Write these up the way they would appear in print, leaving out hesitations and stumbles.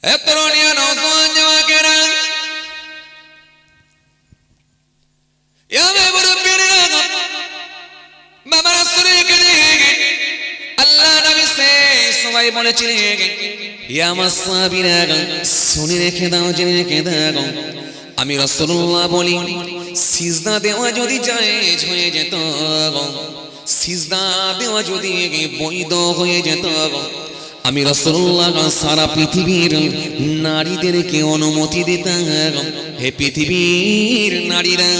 এ তরুণিয়া নওজোয়ান জওয়াকেরা ইয়া মুরব্বিরা বাবা রাসূলের কাছে আল্লাহ নবী সবাই বলেছিলেন ইয়া মাসাবিরা শুনে রেখে দাও জেনে রেখে দাও আমি রাসূলুল্লাহ বলি সিজদা দেওয়া যদি জায়েজ হয়ে যেত সিজদা দেওয়া যদি বৈধ হয়ে যেত আমি রাসূলুল্লাহ সারা পৃথিবীর নারীদেরকে অনুমতি দিতাম হে পৃথিবীর নারীরা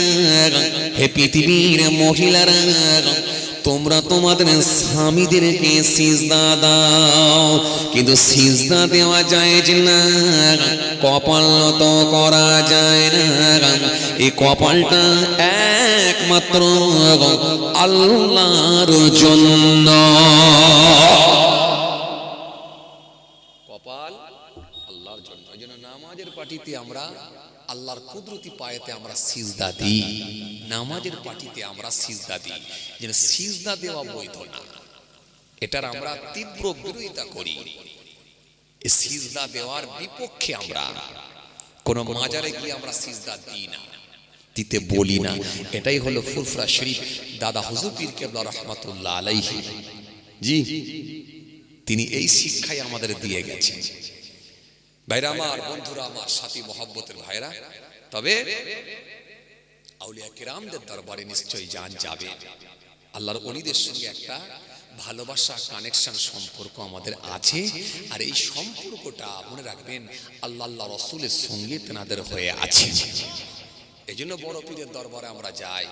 হে পৃথিবীর মহিলারা তোমরা তোমাদের স্বামীদেরকে সিজদা দাও কিন্তু সিজদা দেওয়া যায় না কপাল নত করা যায় না এই কপালটা একমাত্র আল্লাহর জন্য কপাল আল্লাহর জন্য এইজন্য নামাজের পাটিতে আমরা আল্লাহর কুদরতি পায়েতে আমরা সিজদা দিই নামাজের পাটিতে আমরা সিজদা দিই যেন সিজদা দেওয়া বৈধ না এটার আমরা তীব্র বিরোধিতা করি এই সিজদা দেওয়ার বিপক্ষে আমরা কোন মাজারে গিয়ে আমরা সিজদা দিই না দিতে বলি না এটাই হলো ফুরফুরা শরীফ দাদা হুজুর পীর কেবলা রাহমাতুল্লাহ আলাইহি জি তিনি এই শিক্ষাই আমাদের দিয়ে গেছেন ভাইরা আমার বন্ধুরা আমার সাথী মহব্বতের ভাইরা তবে আউলিয়া কিরামদের দরবারে নিশ্চয়ই যান যাবে আল্লাহর ওলিদের সঙ্গে একটা ভালোবাসা কানেকশন সম্পর্ক আমাদের আছে আর এই সম্পর্কটা মনে রাখবেন আল্লাহ রাসূলের সঙ্গে তেনাদের হয়ে আছে এজন্য বড় পীরের দরবারে আমরা যাই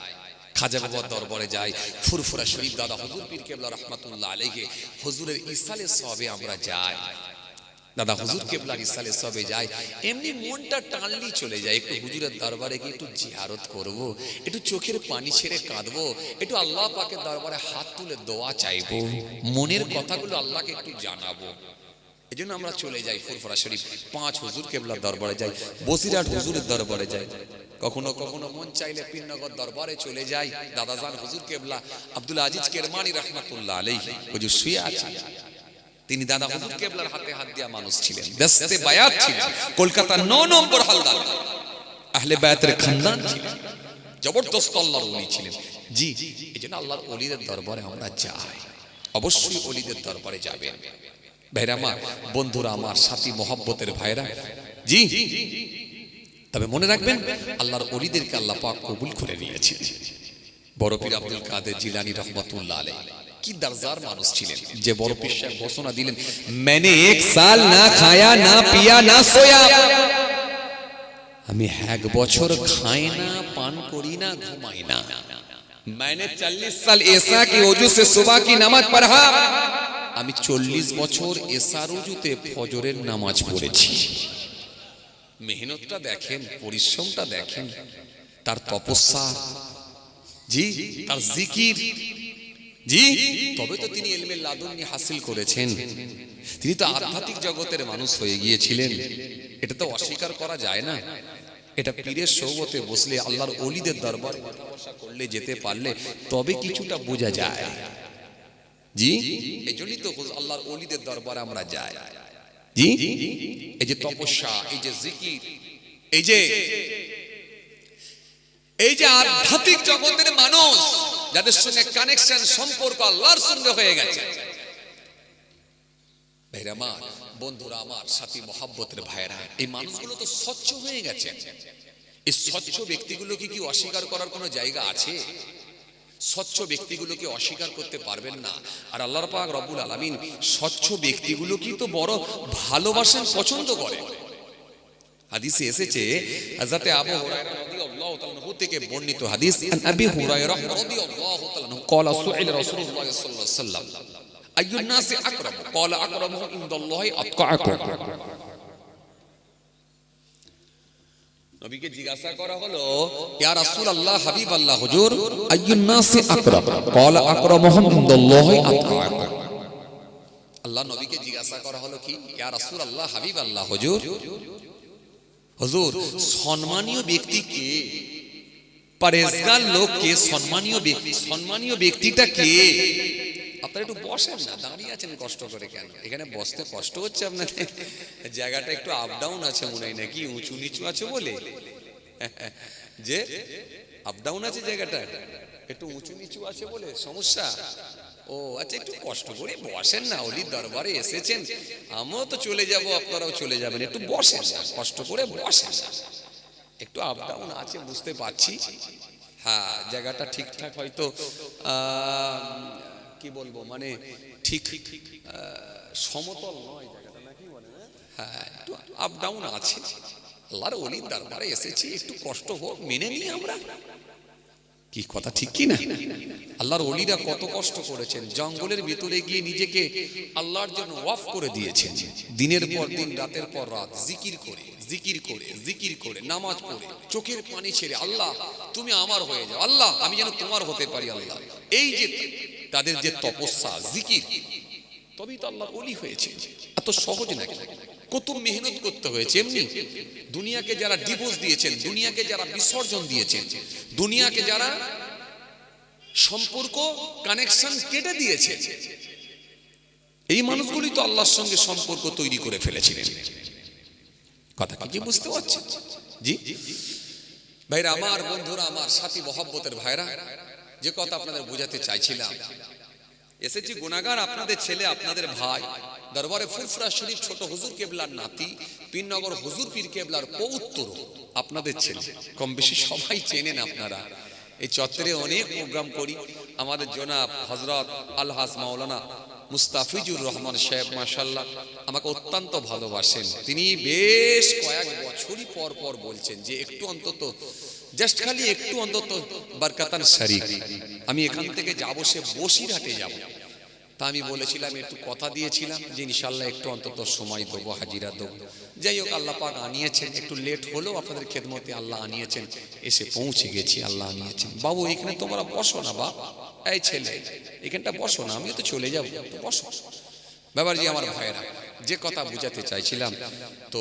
খাজা বাবার দরবারে যাই ফুরফুরা শরীফ দাদা হুজুর পীর কেবলা রাহমাতুল্লাহ আলাইহি হুজুরের ইসালে সওয়াবে আমরা যাই দাদা হুজুর কেবলার ইসালে সবে যায় এমনি মনটা টানলি চলে যায় একটু হুজুরের দরবারে গিয়ে একটু জিয়ারত করব একটু চোখের পানি ছেড়ে কাঁদবো একটু আল্লাহ পাকের দরবারে হাত তুলে দোয়া চাইবো মনের কথাগুলো আল্লাহকে একটু জানাবো এজন্য আমরা চলে যাই ফুরফুরা শরীফ পাঁচ হুজুর কেবলার দরবারে যাই বসিরহাট হুজুরের দরবারে যাই কখনো কখনো মন চাইলে পীরনগর দরবারে চলে যাই দাদাজান হুজুর কেবলা আব্দুল আজিজ কেরমানি রাহমাতুল্লাহ আলাইহি হুজুর শুয়ে আছেন তিনি দাদা হুজুর কেবলার হাতে হাত দেয়া মানুষ ছিলেন দস্তে বায়াত ছিলেন কলকাতা 9 নম্বর হালদার আহলে বায়াতের খানদান ছিলেন জবরদস্ত আল্লাহর ওলি ছিলেন জি এজন্য আল্লাহর ওলিদের দরবারে আমরা যাই অবশ্যই ওলিদের দরবারে যাবেন ভাইরা আমার বন্ধুরা আমার সাথী মহব্বতের ভাইরা জি তবে মনে রাখবেন আল্লাহর ওলিদেরকে আল্লাহ পাক কবুল করে নিয়েছেন বড় পীর আব্দুল কাদের জিলানী রাহমাতুল্লাহ আলাইহি কি দরজার মানুষ ছিলেন যে বড় পীর সাহেব ঘোষণা দিলেন मैंने एक साल না খায়া না পিয়া না সোয়া আমি এক বছর খাই না পান করি না ঘুমাই না मैंने 40 साल ऐसा कि वजू से सुबह की नमाज पढ़ा আমি 40 বছর এশার ওযুতে ফজরের নামাজ পড়েছি মেহনতটা দেখেন পরিশ্রমটা দেখেন তার তপস্যা জি তার জিকির জি তবে তো তিনি ইলমে লাদুন্নি হাসিল করেছেন তিনি তো আধ্যাত্মিক জগতের মানুষ হয়ে গিয়েছিলেন এটা তো অস্বীকার করা যায় না এটা পীরের সোহবতে বসলে আল্লাহর ওলিদের দরবারে বসা করলে যেতে পারলে তবে কিছুটা বোঝা যায় জি এজন্যই তো আল্লাহর ওলিদের দরবারে আমরা যাই জি এই যে তপস্যা এই যে জিকির এই যে আধ্যাত্মিক জগতের মানুষ যাদের সঙ্গে কানেকশন সম্পর্ক আল্লাহর সঙ্গে হয়ে গেছে ভাইরা আমার বন্ধুরা আমার সাথী মহব্বতের ভাইরা এই মানুষগুলো তো স্বচ্ছ হয়ে গেছে এই স্বচ্ছ ব্যক্তিগুলোকে কি অস্বীকার করার কোনো জায়গা আছে স্বচ্ছ ব্যক্তিগুলোকে অস্বীকার করতে পারবেন না আর আল্লাহর পাক রব্বুল আলামিন স্বচ্ছ ব্যক্তিগুলোকে তো বড় ভালোবাসেন পছন্দ করেন হাদিসে এসেছে হযরত আবু হুরায়রা রাদিয়াল্লাহু তাআলা আনহু থেকে বর্ণিত হাদিস আন আবি হুরায়রা রাদিয়াল্লাহু তাআলা আনহু قال سئل رسول الله صلى الله عليه وسلم اي الناس اكرم قال اكرمهم عند الله اتقاكم নবীকে জিজ্ঞাসা করা হলো ইয়া রাসূলুল্লাহ হাবিবাল্লাহ হুজুর আইয়ুন নাস আকরাম قال اكرمهم عند الله اتقاكم আল্লাহ নবীকে জিজ্ঞাসা করা হলো কি ইয়া রাসূলুল্লাহ হাবিবাল্লাহ হুজুর হুজুর সম্মানীয় ব্যক্তি কে পরেজগার লোক কে সম্মানীয় ব্যক্তিটা কে আপনারা একটু বসেন না, দাঁড়িয়ে আছেন কষ্ট করে কেন? এখানে বসতে কষ্ট হচ্ছে আপনাদের? জায়গাটা একটু আপ ডাউন আছে মনে হয়, নাকি উঁচু নিচু আছে বলে যে আপ ডাউন আছে জায়গাটা, একটু উঁচু নিচু আছে বলে সমস্যা? ও আচ্ছা, একটু কষ্ট করে বসেন না, অলির দরবারে এসেছেন, আমিও তো চলে যাব, আপনারাও চলে যাবেন, একটু বসেন না, কষ্ট করে বসেন না, একটু আপ ডাউন আছে বুঝতে পারছি। হ্যাঁ, জায়গাটা ঠিকঠাক হয়তো কি বলবো, মানে ঠিক সমতল নয় জায়গাটা, নাকি বলে না? হ্যাঁ, একটু আপ ডাউন আছে। আল্লাহর ওলির দরবারে এসেছি, একটু কষ্ট হোক, মেনে নিই আমরা। কি কথা ঠিক কি না? আল্লাহর ওলিরা কত কষ্ট করেছেন, জঙ্গলের ভিতরে গিয়ে নিজেকে আল্লাহর জন্য ওয়াফ করে দিয়েছেন, দিনের পর দিন, রাতের পর রাত জিকির করে জিকির করে জিকির করে, নামাজ পড়ে, চোখের পানি ছেড়ে, আল্লাহ তুমি আমার হয়ে যাও, আল্লাহ আমি যেন তোমার হতে পারি। আল্লাহ, এই যে তাদের যে তপস্যা জিকির, তবেই তো আল্লাহর ওলি হয়েছে। এত সহজ নাকি? কত মেহনত করতে হয়েছে। এমনি দুনিয়াকে যারা ডিভোর্স দিয়েছেন, দুনিয়াকে যারা বিসর্জন দিয়েছেন, দুনিয়াকে যারা সম্পর্ক কানেকশন কেটে দিয়েছে, এই মানুষগুলি তো আল্লাহর সঙ্গে সম্পর্ক তৈরি করে ফেলেছিলেন। কথা কি বুঝতে পারছেন? জি ভাইরা আমার, বন্ধুরা আমার, সাথী মহব্বতের ভাইরা, যে কথা আপনাদের বোঝাতে চাইছিলাম, এসেছি গুনাহগার আপনাদের ছেলে, আপনাদের ভাই, দরবারে ফুরফুরা শরীফ ছোট হুজুর কেবলার নাতি, পীরনগর হুজুর পীর কেবলার পৌত্র, আপনাদের ছেলে। কম বেশি সবাই চেনেন আপনারা। এই চত্বরে অনেক প্রোগ্রাম করি। আমাদের জনাব হযরত আলহাজ মাওলানা মুস্তাফিজুর রহমান সাহেব মাশাআল্লাহ আমাকে অত্যন্ত ভালোবাসেন। তিনি বেশ কয়েক বছরই পর পর বলছেন যে একটু অন্তত, জাস্ট খালি একটু অন্তত বরকাতান শরীফ, আমি এখান থেকে যাবো, সে বসিরহাটে যাব। তা আমি বলেছিলাম, একটু কথা দিয়েছিলাম যে ইনশাআল্লাহ একটু অন্তত সময় দেবো, হাজিরা দেবো। যাই হোক, আল্লাহ পাক আনিয়েছেন, একটু লেট হলেও আপনাদের খেদমতে আল্লাহ আনিয়েছেন, এসে পৌঁছে গেছি, আল্লাহ আনিয়েছেন। বাবু এখানে তোমরা বসো না, বাপ এই ছেলে এখানটা বসো না, আমিও তো চলে যাবো, তো বসো। ব্যাপারজি আমার ভাইয়েরা, যে কথা বুঝাতে চাইছিলাম, তো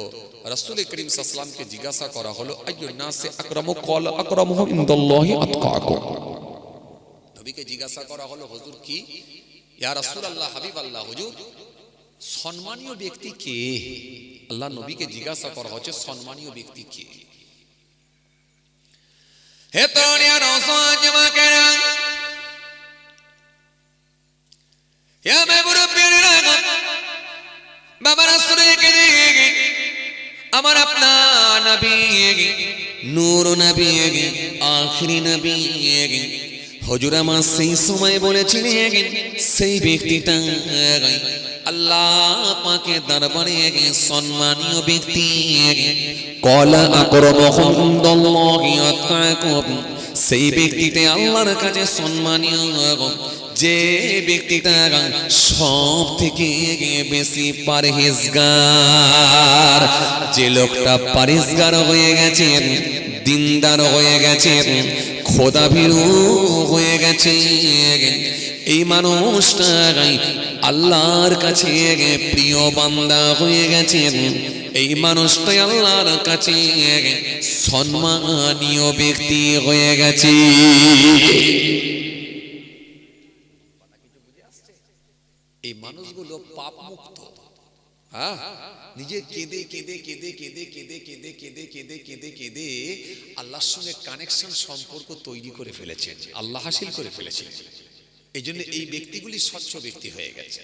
রাসূল করিম সাল্লাল্লাহু আলাইহি ওয়াসাল্লামকে জিজ্ঞাসা করা হলো, আইয়ুন নাসি আকরামু, ক্বালা আকরামুহুম ইনদাল্লাহি আতকাকুম। নবীকে জিজ্ঞাসা করা হলো, হুজুর কি, ইয়া রাসূলুল্লাহ, হাবিবাল্লাহ, হুজুর সম্মানীয় ব্যক্তি কে? আল্লাহ নবীকে জিজ্ঞাসা করা হচ্ছে সম্মানীয় ব্যক্তি কে? হে তরুণ যুবকেরা, ইয়া মুরব্বিরা, বাবা রাসূলকে দেখে আমার আপনার নবী, নূর নবী, আখিরি নবী, হুজুর আমার সেই সময় বলেছিলেন, সেই ব্যক্তিটা আল্লাহ পাকের দরবারে সম্মানীয় ব্যক্তি। ক্বালা আকরামুহুম ইনদাল্লাহি আতকাকুম, সেই ব্যক্তিটা আল্লাহর কাছে সম্মানীয়, যে ব্যক্তিটা সব থেকে বেশি পরহেজগার। যে লোকটা পরহেজগার হয়ে গেছেন, দিনদার হয়ে গেছেন, খোদাভীরু হয়ে গেছে, এই মানুষটাই আল্লাহর কাছে প্রিয় বান্দা হয়ে গেছেন, এই মানুষটাই আল্লাহর কাছে সম্মানীয় ব্যক্তি হয়ে গেছে। এই মানুষগুলো পাপ মুক্ত, নিজে কেঁদে কেঁদে কেঁদে কেঁদে কেঁদে কেঁদে কেঁদে কেঁদে কেঁদে কেঁদে আল্লাহর সঙ্গে কানেকশন, সম্পর্ক তৈরি করে ফেলেছেন, আল্লাহ হাসিল করে ফেলেছেন। এই জন্য এই ব্যক্তিগুলি স্বচ্ছ ব্যক্তি হয়ে গেছে।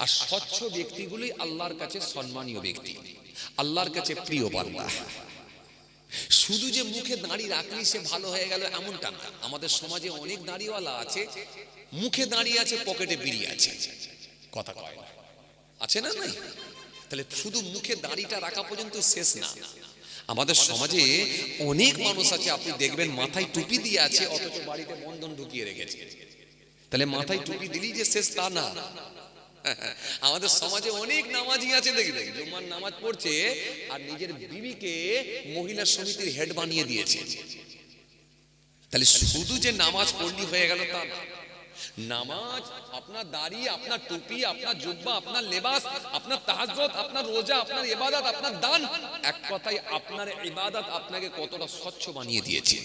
আর স্বচ্ছ ব্যক্তিগুলি আল্লাহর কাছে সম্মানীয় ব্যক্তি, আল্লাহর কাছে প্রিয় বান্দা। শুধু যে মুখে দাড়ি রাখলেই সে ভালো হয়ে গেল এমনটা না। আমাদের সমাজে অনেক দাড়িওয়ালা আছে, মুখে দাঁড়িয়ে আছে, পকেটে বিড়ি আছে, কথা কয় না, আছে না? নাই? তাহলে শুধু মুখে দাড়িটা রাখা পর্যন্ত শেষ না। আমাদের সমাজে অনেক মানুষ আছে, আপনি দেখবেন মাথায় টুপি দিয়ে আছে, অথচ বাড়িতে বন্ধন ঢুকিয়ে রেখেছে। তাহলে মাথায় টুপি দিলেই যে শেষ তা না। আমাদের সমাজে অনেক নামাজি আছে, দেখবেন জুম্মার নামাজ পড়ছে আর নিজের বিবিকে মহিলা সমিতির হেড বানিয়ে দিয়েছে। তাহলে শুধু যে নামাজ পড়লি হয়ে গেল তা না। নামাজ, আপনার দাড়ি, আপনার টুপি, আপনার জুব্বা, আপনার লেবাস, আপনার তাহাজ্জুদ, আপনার রোজা, আপনার ইবাদত, আপনার দান, এক কথায় আপনার ইবাদত আপনাকে কতটা স্বচ্ছ বানিয়ে দিয়েছে।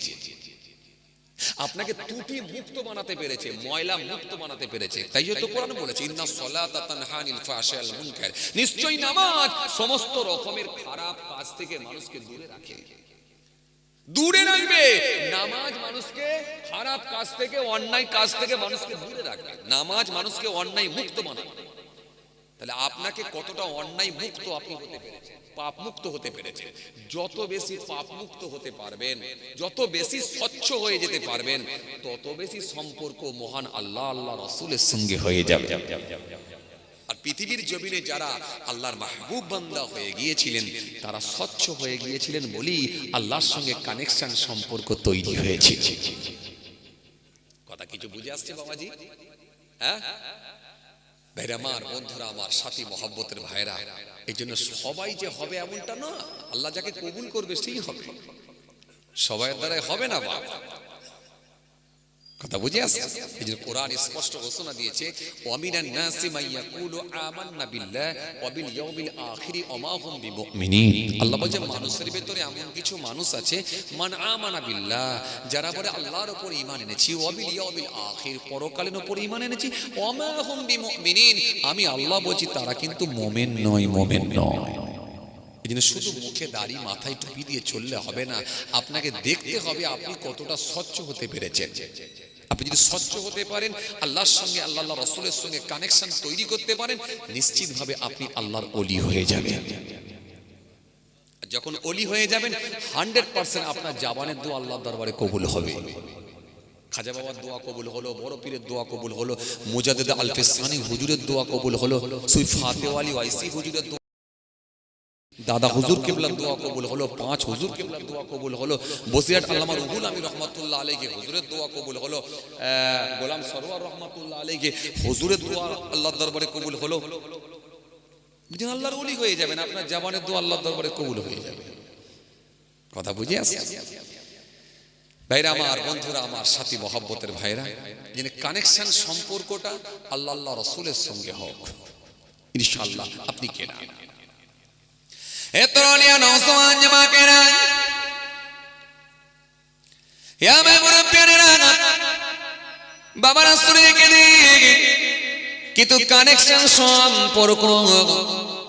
আপনাকে ত্রুটি মুক্ত বানাতে পেরেছে, ময়লা মুক্ত বানাতে পেরেছে। তাই তো কোরআন বলেছে ইন্নাস সালাতা তানহা আনিল ফাহশাই ওয়াল মুনকার, নিশ্চয়ই নামাজ সমস্ত রকমের খারাপ কাজ থেকে মানুষকে দূরে রাখে, দূরে রাখবে। নামাজ মানুষকে খারাপ কাজ থেকে, অন্যায় কাজ থেকে মানুষকে দূরে রাখবে। নামাজ মানুষকে অন্যায় মুক্ত বানাবে। তাহলে আপনাকে কতটা অন্যায় মুক্ত আপনি হতে পেরেছেন, পাপ মুক্ত হতে পেরেছেন। যত বেশি পাপ মুক্ত হতে পারবেন, যত বেশি স্বচ্ছ হয়ে যেতে পারবেন, তত বেশি সম্পর্ক মহান আল্লাহ আল্লাহ রাসূলের সঙ্গে হয়ে যাবে। আর পৃথিবীর জমিনে যারা আল্লাহর মাহবুব বান্দা হয়ে গিয়েছিলেন, তারা স্বচ্ছ হয়ে গিয়েছিলেন বলেই আল্লাহর সঙ্গে কানেকশন, সম্পর্ক তৈরি হয়েছে। কথা কিছু বুঝে আসছে বাবাজি? হ্যাঁ ভাইরা আমার, বন্ধুরা আমার, সাথী মহব্বতের ভাইরা, এই জন্য সবাই যে হবে এমনটা না, আল্লাহ যাকে কবুল করবে সেই হবে, সবাইয়ের দ্বারাই হবে না বাবা। কথা বুঝে আসছে? এই জন্য কোরআন স্পষ্ট ঘোষণা দিয়েছে ওয়ামিনান নাসি মান ইয়াকুলু আমান্না বিল্লাহ ওয়া বিল ইয়াউমিল আখির ওয়া মা হুম বিমুমিনিন। আল্লাহ বলেন মানুষের ভিতরে এমন কিছু মানুষ আছে, মান আমানা বিল্লাহ, যারা বলে আল্লাহর উপর ঈমান এনেছি, ওয়া বিল ইয়াউমিল আখির, পরকালের উপর ঈমান এনেছি, ওয়া মা হুম বিমুমিনিন, আমি আল্লাহ বলছি তারা কিন্তু মুমিন নয়, মুমিন নয়। এই জন্য শুধু মুখে দাড়ি, মাথায় টুপি দিয়ে চললে হবে না, আপনাকে দেখতে হবে আপনি কতটা স্বচ্ছ হতে পেরেছেন। আপনি যদি স্বচ্ছ হতে পারেন, আল্লাহর সঙ্গে, আল্লাহ রাসূলের সঙ্গে কানেকশন তৈরি করতে পারেন, নিশ্চিতভাবে আপনি আল্লাহর ওলি হয়ে যাবেন। যখন ওলি হয়ে যাবেন 100% আপনার জবানের দোয়া আল্লাহর দরবারে কবুল হবে। খাজা বাবার দোয়া কবুল হলো, বড় পীরের দোয়া কবুল হলো, মুজাদ্দিদ আল-ফিসানি হুজুরের দোয়া কবুল হলো, সুফি ফাতেওয়ালি ওয়াইসি হুজুরের দোয়া, দাদা হুজুর কিবলার দোয়া কবুল হলো, 5 হুজুর কিবলার দোয়া কবুল হলো, বসিরহাট আল্লামা রুহুল আমিন রহমাতুল্লাহ আলাইহি হুজুরের দোয়া কবুল হলো, গোলাম সরওয়ার রহমাতুল্লাহ আলাইহি হুজুরের দোয়া আল্লাহর দরবারে কবুল হলো। বুঝেন, আল্লাহর ওলি হয়ে যাবেন, আপনার জবানের দোয়া আল্লাহর দরবারে কবুল হয়ে যাবে। কথা বুঝে আসছে ভাইরা আমার, বন্ধুরা আমার, সাথী মহব্বতের ভাইরা, যিনি কানেকশন, সম্পর্কটা আল্লাহ আল্লাহ রাসূলের সঙ্গে হোক ইনশাআল্লাহ। আপনি কেনা এতরনিয়া নওজওয়ান জামাকেরা, ইয়া মুরব্বিয়ানেরা, বাবা রাসূলকে দিয়ে কিন্তু কানেকশন, সম্পর্ক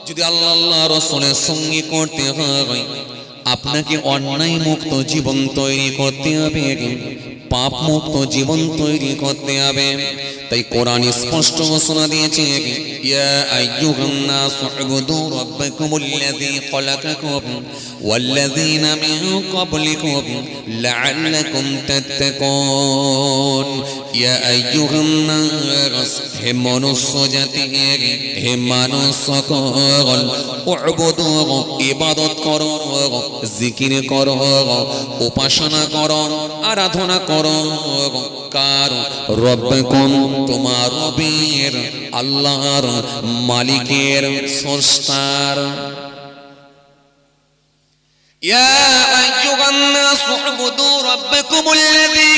যদি আল্লাহ আল্লাহ রাসূলের সঙ্গে করতে হয়, আপনাকে অন্যায় মুক্ত জীবন তৈরি করতে হবে, পাপ মুক্ত জীবন তৈরি করতে হবে। তাই কোরআন স্পষ্ট ঘোষণা দিয়েছে ইয়া আইয়ুহান নাস উবুদু রাব্বাকুমুল্লাযী খলাকাকুম ওয়াল্লাযীনা মিন ক্বাবলিকুম লাআল্লাকুম তাত্তাকুন। ইয়া আইয়ুহান নাস, হে মনুষ্য জাতি, হে মানুষ সকল, উবুদু, ইবাদত করো, জিকির করো, উপাসনা করো, আরাধনা করো, কার? রব্বাকুম, তোমার রবের, আল্লাহর, মালিকের, স্রষ্টার। ইয়া আইয়ুহান নাস উবুদু রাব্বাকুমুল্লাযী,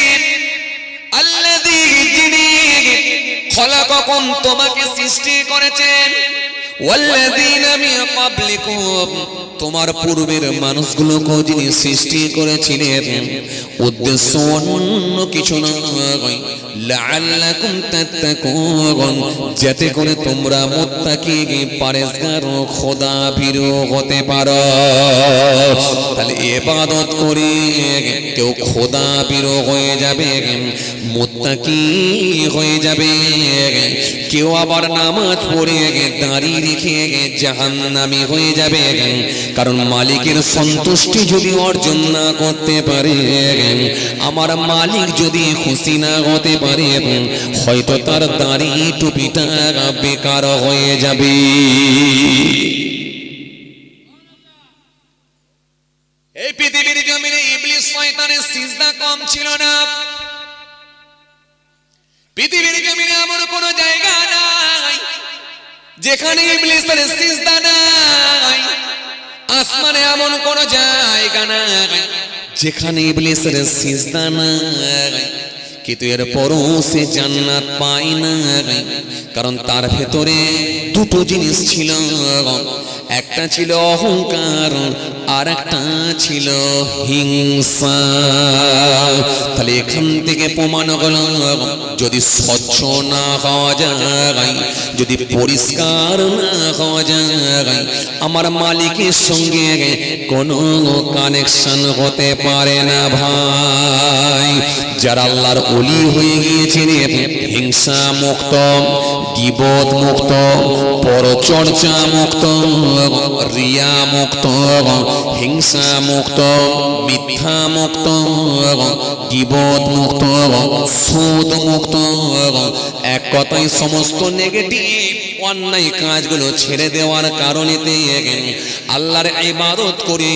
যিনি খলাকাকুম, তোমাকে সৃষ্টি করেছেন, ওয়াল্লাযীনা মিন ক্বাবলিকুম, তোমার পূর্বের মানুষগুলোকে যিনি সৃষ্টি করেছিলেন, উদ্দেশ্য অন্য কিছু নয়, লাআল্লাকুম তাত্তাকুন, যাতে করে তোমরা মুত্তাকি, পরেজগার, খোদাভীরু হতে পারো। তাহলে ইবাদত করে কেউ খোদাভীরু হয়ে যাবে, মুত্তাকি হয়ে যাবে, কেউ আবার নামাজ পড়ে দাঁড়ি রেখে জাহান্নামী হয়ে যাবে। কারণ মালিকের সন্তুষ্টি যদি অর্জন না করতে পারে, আমার মালিক যদি খুশি না হতে পারে, হয়তো তার দাড়ি টুপিটা বেকার হয়ে যাবে। এই পৃথিবীর জমিনে ইবলিস শয়তানের সিজদা কম ছিল না। পৃথিবীর জমিনে এমন কোন জায়গা নাই যেখানে ইবলিসের সিজদা নাই। আসমানে এমন কোন জায়গা নাই যেখানে ইবলিসের সিজদা নাই। কিন্তু এরপরও সে জান্নাত পায় না, কারণ তার ভেতরে দুটো জিনিস ছিল। একটা ছিল অহংকার, আর একটা ছিল হিংসা। তাহলে এখান থেকে প্রমাণ হলো যদি স্বচ্ছ না হওয়া যায়, যদি পরিষ্কার না হওয়া যায়, আমার মালিকের সঙ্গে কোনো কানেকশন হতে পারে না ভাই। যারা আল্লাহর ওলি হয়ে গিয়েছেন হিংসা মুক্ত, গীবত মুক্ত, পরচর্চা মুক্ত, রিয়া মুক্ত, হিংসা মুক্ত, মিথ্যা মুক্ত, গীবত মুক্ত, সুদ মুক্ত, এক কথায় সমস্ত নেগেটিভ অন্যায় কাজগুলো ছেড়ে দেওয়ার কারণেতে আল্লাহর ইবাদত করে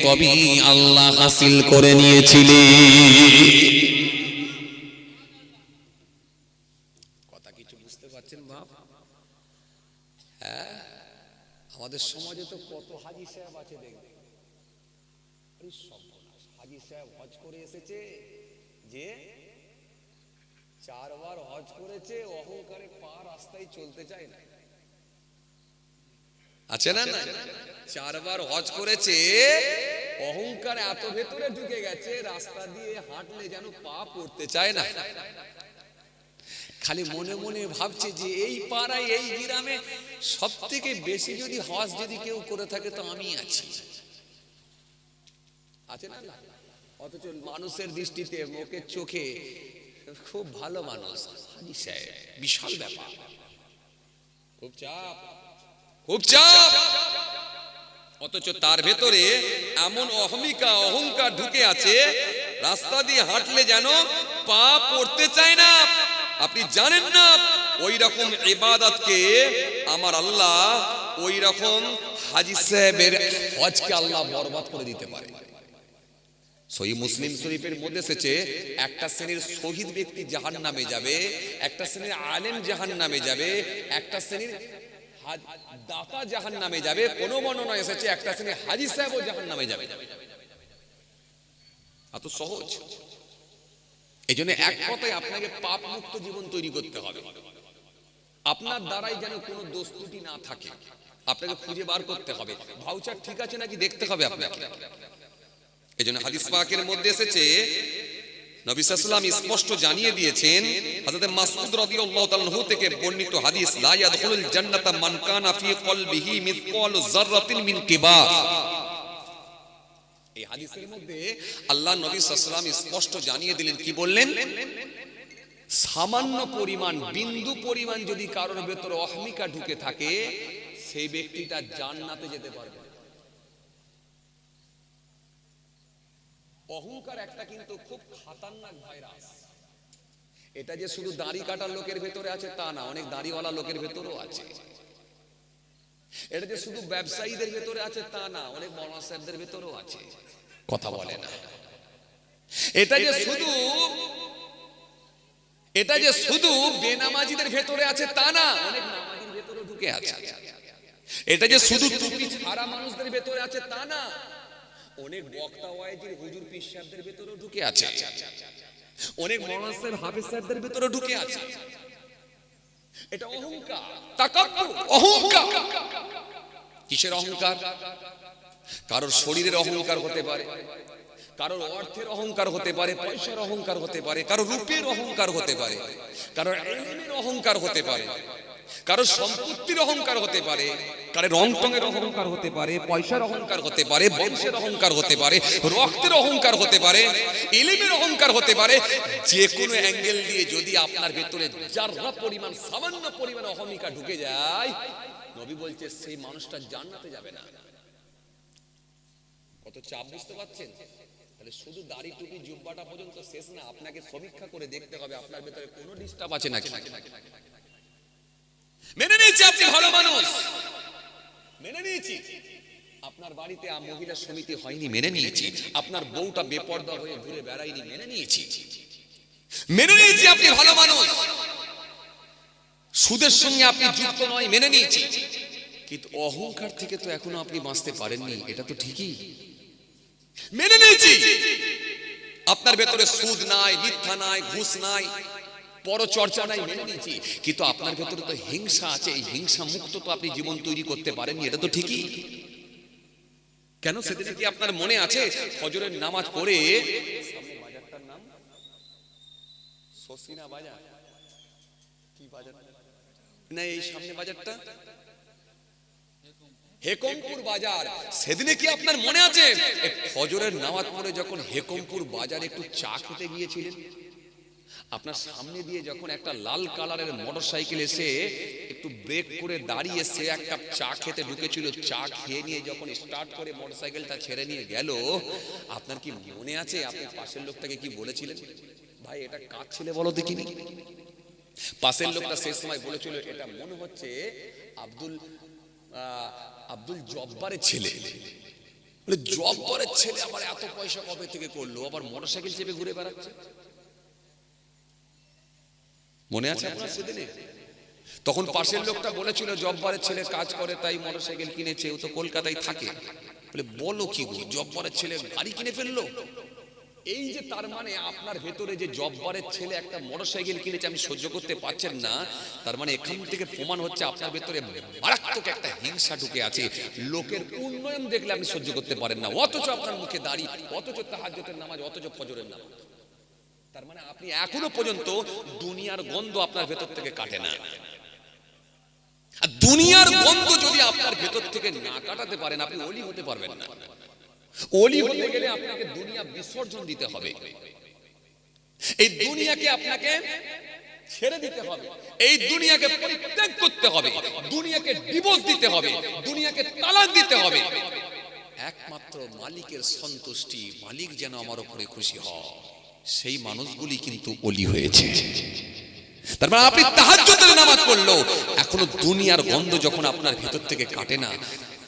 তবে আল্লাহ হাসিল করে নিয়েছিলেন। কথা কিছু বুঝতে পারছেন বাপ? হ্যাঁ, আমাদের সমাজে তো কত হাজি সাহেব আছে দেখবে, হাজি সাহেব হজ করে এসেছে, যে 4 বার হজ করেছে, অহংকারে পা রাস্তায় চলতে চায় না, আছে না? 4 বার হজ করেছে, অহংকার এত ভেতরে ঢুকে গেছে, রাস্তা দিয়ে হাঁটলে যেন পা পড়তে চায় না। খালি মনে মনে ভাবছে যে এই পাড়ায় এই গ্রামে সব থেকে বেশি যদি হজ যদি কেউ করে থাকে তো আমি আছি, আছে না? অথচ মানুষের দৃষ্টিতে, মুখের চোখে খুব ভালো মানুষ, হাজি সাহেব, বিশাল ব্যাপার, খুব চাপ, খুব চাপ। অথচ তার ভেতরে এমন অহমিকা, অহংকার ঢুকে আছে, রাস্তা দিয়ে হাঁটলে যেন পা পড়তে চায় না। আপনি জানেন না ওই রকম ইবাদতকে আমার আল্লাহ, ওই রকম হাজি সাহেবের হজকে আল্লাহ বরবাদ করে দিতে পারে। সহিহ মুসলিম শরীফের মধ্যে এসেছে, একটা শ্রেণীর শহীদ ব্যক্তি জাহান্নামে যাবে, একটা শ্রেণীর আলেম জাহান্নামে যাবে, একটা শ্রেণীর দাতা জাহান্নামে যাবে, কোন বর্ণনা এসেছে একটা শ্রেণীর হাজি সাহেবও জাহান্নামে যাবে। এত সহজ। এই জন্য এক কথায় আপনাকে পাপ মুক্ত জীবন তৈরি করতে হবে। আপনার দ্বারাই যেন কোনো দোষ ত্রুটি না থাকে, আপনাকে খুঁজে বার করতে হবে, ভাউচার ঠিক আছে নাকি দেখতে হবে আপনাকে। এই জন্য হাদিস পাকের মধ্যে এসেছে, নবী সাল্লাল্লাহু আলাইহি ওয়াসাল্লাম স্পষ্ট জানিয়ে দিয়েছেন, হযরত মাসউদ রাদিয়াল্লাহু তাআলা আনহু থেকে বর্ণিত হাদিস, লা ইয়াদখুলুল জান্নাতা মান কানা ফি কলবিহি মিসকালু যাররাতিন মিন কিবার। এই হাদিসের মধ্যে আল্লাহ নবী সাল্লাল্লাহু আলাইহি ওয়াসাল্লাম স্পষ্ট জানিয়ে দিলেন, কি বললেন? সামান্য পরিমাণ, বিন্দু পরিমাণ যদি কারোর ভেতরে অহমিকা ঢুকে থাকে, সেই ব্যক্তিটা জান্নাতে যেতে পারবে। অহংকার একটা কিন্তু খুব খতরনাক ভাইরাস। এটা যে শুধু দাড়ি কাটার লোকের ভেতরে আছে তা না, অনেক দাড়িওয়ালা লোকের ভেতরেও আছে। এটা যে শুধু ব্যবসায়ীদের ভেতরে আছে তা না, অনেক মাওলানা সাহেবদের ভেতরেও আছে, কথা বলে না। এটা যে শুধু বেনামাজিদের ভেতরে আছে তা না, অনেক নামাজির ভেতরে ঢুকে আছে। এটা যে শুধু টুপি ছাড়া মানুষদের ভেতরে আছে তা না, অনেক বক্তা ওয়াইজির হুজুর পীর সাহেবদের ভেতরেও ঢুকে আছে, অনেক মাওলানা সাহেব হাফেজ সাহেবদের ভেতরেও ঢুকে আছে। এটা অহংকার, তাকাব্বুর, অহংকার। কিসের অহংকার? কারোর শরীরের অহংকার হতে পারে, কারোর অর্থের অহংকার হতে পারে, পয়সার অহংকার হতে পারে, কারোর রূপের অহংকার হতে পারে, কারোর ইলমের অহংকার হতে পারে, কারোর সম্পত্তির অহংকার হতে পারে, কারোর রংটঙের অহংকার হতে পারে, পয়সার অহংকার হতে পারে, বংশের অহংকার হতে পারে, রক্তের অহংকার হতে পারে, ইলমের অহংকার হতে পারে। যে কোনো অ্যাঙ্গেল দিয়ে যদি আপনার ভেতরে যারা পরিমাণ, সামান্য পরিমাণ অহমিকা ঢুকে যায়, নবী বলছে সেই মানুষটা জান্নাতে যাবে না। কত চাপ বুঝতে পারছেন? তাহলে শুধু দাড়ি টুপি জুব্বাটা পর্যন্ত শেষ না, আপনাকে সমীক্ষা করে দেখতে হবে আপনার ভেতরে কোনো ডিস্টার্ব আছে নাকি। মেনে নিয়েছি আপনি ভালো মানুষ, মেনে নিয়েছি আপনার বাড়িতে মহিলা সমিতি হয়নি, মেনে নিয়েছি আপনার বউটা বেপর্দা হয়ে ঘুরে বেড়ায়নি, মেনে নিয়েছি, মেনে নিয়েছি আপনি ভালো মানুষ, সুদের সঙ্গে আপনি যুক্ত নয়, মেনে নিয়েছি। কিন্তু অহংকার থেকে তো এখনো আপনি বাঁচতে পারেননি, এটা তো ঠিকই, মেনে নিয়েছি। আপনার ভেতরে সুদ নাই, মিথ্যা নাই, ঘুষ নাই, পরচর্চা নাই, মেনে নিয়েছি, কিন্তু আপনার ভেতরে তো হিংসা আছে। এই হিংসা মুক্ত তো আপনি জীবন তৈরি করতে পারেননি, এটা তো ঠিকই। কেন সেদিনে কি আপনার মনে আছে ফজরের নামাজ পড়ে সামনে বাজারটার নাম সসিনা বাজার, কি বাজার না এই সামনে বাজারটা হেকমপুর বাজার, সেদিনে কি আপনার মনে আছে ফজরের নামাজ পড়ে যখন হেকমপুর বাজারে একটু চা খেতে গিয়েছিলেন, আপনার সামনে দিয়ে যখন একটা লাল কালারের মোটরসাইকেল এসে একটু ব্রেক করে দাঁড়িয়ে সে এক কাপ চা খেতে ঢুকেছিল, চা খেয়ে নিয়ে যখন স্টার্ট করে মোটরসাইকেলটা ছেড়ে নিয়ে গেল, আপনার কি মনে আছে আপনি পাশের লোকটাকে কি বলেছিলেন? ভাই এটা কার ছেলে বলো দেখিনি? পাশের লোকটা সেই সময় বলেছিল এটা মনে হচ্ছে আব্দুল জব্বারের ছেলে। জব্বারের ছেলে আবার এত পয়সা কবে থেকে করলো, আবার মোটরসাইকেল চেপে ঘুরে বেড়াচ্ছে। মনে আছে আপনার সেদিনে? তখন পাশের লোকটা বলেছিল জব্বারের ছেলে কাজ করে তাই মোটরসাইকেল কিনেছে, ও তো কলকাতায় থাকে। বলে বলো কি গো, জব্বারের ছেলে গাড়ি কিনে ফেললো? এই যে তার মানে আপনার ভেতরে যে জব্বারের ছেলে একটা মোটরসাইকেল কিনেছে আপনি সহ্য করতে পারছেন না, তার মানে এখান থেকে প্রমাণ হচ্ছে আপনার ভেতরে মারাত্মক একটা হিংসা ঢুকে আছে। লোকের উন্নয়ন দেখলে আপনি সহ্য করতে পারেন না, অথচ আপনার মুখে দাড়ি, অথচ তাহাজ্জুদের নামাজ, অথচ ফজরের নামাজ। তার মানে আপনি এখনো পর্যন্ত দুনিয়ার গন্ধ আপনার ভেতর থেকে কাটে না। আর দুনিয়ার গন্ধ যদি আপনার ভেতর থেকে না কাটাতে পারেন আপনি ওলি হতে পারবেন না। ওলি হতে গেলে আপনাকে দুনিয়া বিসর্জন দিতে হবে, এই দুনিয়াকে আপনাকে ছেড়ে দিতে হবে, এই দুনিয়াকে পরিত্যাগ করতে হবে, দুনিয়াকে ডিভোর্স দিতে হবে, দুনিয়াকে তালাক দিতে হবে। একমাত্র মালিকের সন্তুষ্টি, মালিক যেন আমার উপরে খুশি হয়, সেই মানুষগুলি কিন্তু ওলি হয়েছে। তার মানে আপনি তাহাজ্জুদের নামাজ পড়লো, এখনো দুনিয়ার গন্ধ যখন আপনার ভেতর থেকে কাটে না,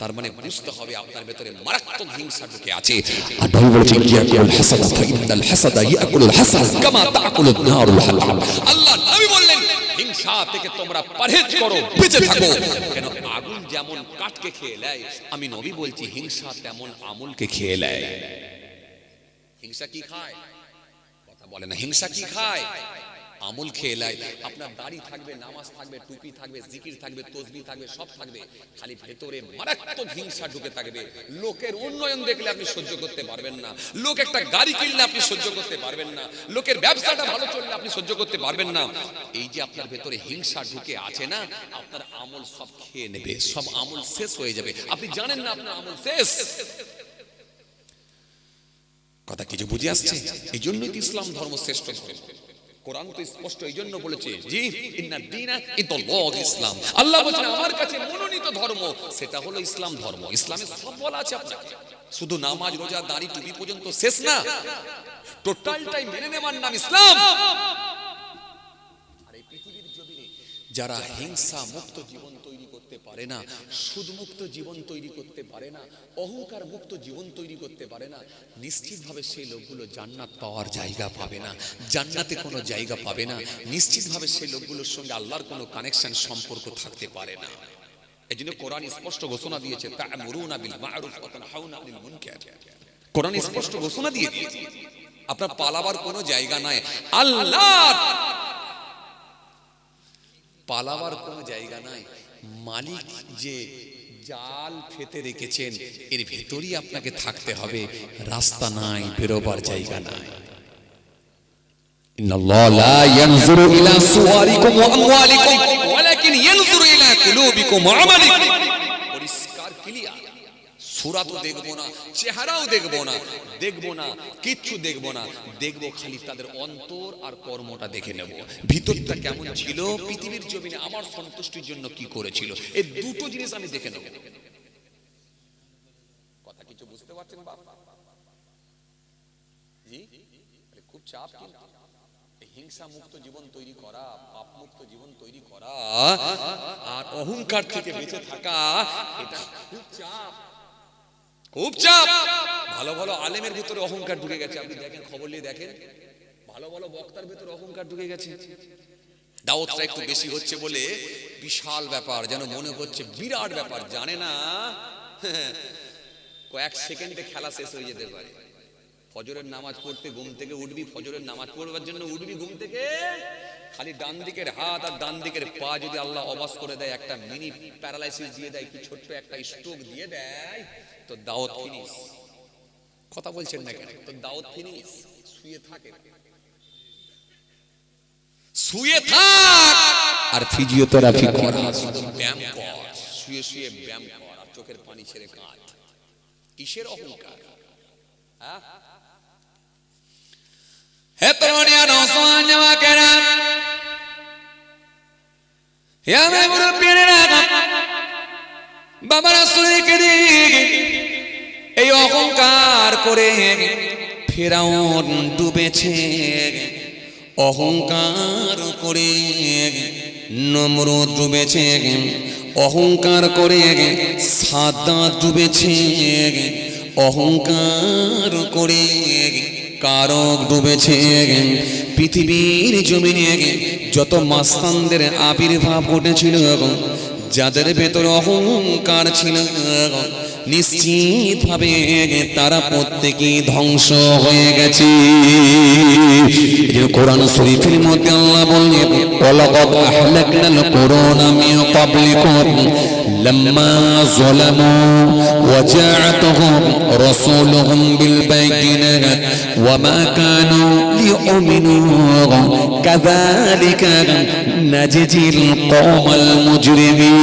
তার মানে বুঝতে হবে আপনার ভেতরে মারাত্মক হিংসা ঢুকে আছে। আর নবী বলেছেন ইয়াকুল হাসাদ ফাইনাল হাসাদা ইয়াকুলুল হাসাদ কামা তাকুলুন নারুল হাতাম। আল্লাহ নবী বললেন হিংসা থেকে তোমরা পরহেজ করো, বেঁচে থাকো, কেন আগুন যেমন কাঠকে খেয়ে নেয়, আমি নবী বলছি হিংসা তেমন আমলকে খেয়ে নেয়। হিংসা কি খায়? কথা বলে না। হিংসা কি খায়? আমল খেয়ে নেয়। আপনার দাড়ি থাকবে, নামাজ থাকবে, টুপি থাকবে, জিকির থাকবে, তসবিহ থাকবে, সব থাকবে, খালি ভেতরে মারাত্মক হিংসা ঢুকে থাকবে। লোকের উন্নয়ন দেখলে আপনি সহ্য করতে পারবেন না, লোক একটা গাড়ি কিনলে আপনি সহ্য করতে পারবেন না, লোকের ব্যবসাটা ভালো চললে আপনি সহ্য করতে পারবেন না। এই যে আপনার ভেতরে হিংসা ঢুকে আছে না, আপনার আমল সব খেয়ে নেবে, সব আমল শেষ হয়ে যাবে, আপনি জানেন না আপনার আমল শেষ। কথা কিছু বুঝে আসছে? এই জন্যই ইসলাম ধর্ম শ্রেষ্ঠ ধর্ম। কোরআন তো স্পষ্ট এই জন্য বলেছে জি ইন্নাদ দীনা ইনদাল্লাহ ইসলাম। আল্লাহ বলেছেন আমার কাছে মনোনীত ধর্ম সেটা হলো ইসলাম ধর্ম। ইসলামে সব বলা আছে আপনাকে, শুধু নামাজ রোজা দাড়ি টুপি পর্যন্ত শেষ না, টোটালটাই মেনে নেওয়ার নাম ইসলাম। আর এই পৃথিবীর জমিনে যারা হিংসা মুক্ত জীবন তৈরি করতে পারে না, সুদ মুক্ত জীবন তৈরি করতে পারে না, অহংকার মুক্ত জীবন তৈরি করতে পারে না, নিশ্চিতভাবে সেই লোকগুলো জান্নাত পাওয়ার জায়গা পাবে না, জান্নাতে কোনো জায়গা পাবে না, নিশ্চিতভাবে সেই লোকগুলোর সঙ্গে আল্লাহর কোনো কানেকশন সম্পর্ক থাকতে পারে না। এজন্য কোরআন স্পষ্ট ঘোষণা দিয়েছে তা'মুরুনা বিল মা'রুফ ওয়া তানহাউনা আনিল মুনকার। কোরআন স্পষ্ট ঘোষণা দিয়েছে আপনার পালাবার কোনো জায়গা নাই, আল্লাহ পালাবার কোনো জায়গা নাই। মালিক যে জাল ফেতে রেখেছেন এর ভেতরই আপনাকে থাকতে হবে, রাস্তা নাই, বেরোবার জায়গা নাই। ইন্নাল্লাহ লা ইয়ানজুরু ইলা সুওয়ারিকুম ওয়া আমওয়ালিকুম ওয়ালাকিন ইয়ানজুরু ইলা কুলুবিকুম ওয়া আমালিকুম। পরিষ্কার ক্লিয়ার। সূরাতও দেখবো না, চেহারাও দেখবো না, দেখবো না কিচ্ছু দেখবো না, দেখবো খালি তাদের অন্তর আর কর্মটা দেখে নেব, ভিতরটা কেমন ছিল, পৃথিবীর জমিনে আমার সন্তুষ্টির জন্য কি করেছিল, এই দুটো জিনিস আমি দেখে নেব। কথা কিছু বুঝতে পারছেন বাবা? জি খুব চাপ, কিন্তু হিংসা মুক্ত জীবন তৈরি করা, পাপ মুক্ত জীবন তৈরি করা আর অহংকার থেকে বেঁচে থাকা, এটা খুব চাপ, খুব চাপ। ভালো ভালো আলেমের ভিতরে অহংকার ঢুকে গেছে, আপনি দেখেন, খবর নিয়ে দেখেন, ভালো ভালো বক্তার ভিতরে অহংকার ঢুকে গেছে। দাওয়াতটা একটু বেশি হচ্ছে বলে বিশাল ব্যাপার, যেন মনে হচ্ছে বিরাট ব্যাপার, জানে না কয়েক সেকেন্ডে খেলা শেষ হয়ে যেতে পারে। ফজরের নামাজ পড়তে ঘুম থেকে উঠবি, ফজরের নামাজ পড়বার জন্য উঠবি ঘুম থেকে, খালি ডান দিকের হাত আর ডান দিকের পা যদি আল্লাহ অবাস করে দেয়, একটা মিনি প্যারালাইসিস দিয়ে দেয়, কি ছোট্ট একটা স্ট্রোক দিয়ে দেয়, তো দাওয়াত ফিনিশ। কথা বলছেন না কেন? তো দাওয়াত ফিনিশ। শুয়ে থাকে, শুয়ে থাক আর ফিজিওথেরাপি কর, শুধু ব্যায়াম কর, শুয়ে শুয়ে ব্যায়াম কর আর চোখের পানি ছেড়ে কাঁদ। কিসের অহংকার? হে তরুণিয়া নওজোয়ান জওয়াকেরা, হে আমার মুরব্বিয়েরা, বাবা রাসূলকে দিকে এই অহংকার করে ফেরাউন ডুবেছে, অহংকার করে নমরুদ ডুবেছে, অহংকার করে সাদ্দাত ডুবেছে, অহংকার করে কারক ডুবেছে। পৃথিবীর জমিনে যত মাস্তানদের আবির্ভাব ঘটেছিল, যাদের ভেতর অহংকার ছিল, নিশ্চিতভাবে তারা প্রত্যেকেই ধ্বংস হয়ে গেছে। কোরআন শরীফের মধ্যে আল্লাহ বলেন, ওয়ালাকাদ আহলাকনাল কুরুনা মিন ক্বাবলিকুম লাম্মা যালামু ওয়া জাআতুহুম রাসূলুহুম বিল বাইয়িনাত ওয়া মা কানু লিউমিনু কাযালিকা নাজজিল কওমাল মুজরিমিন।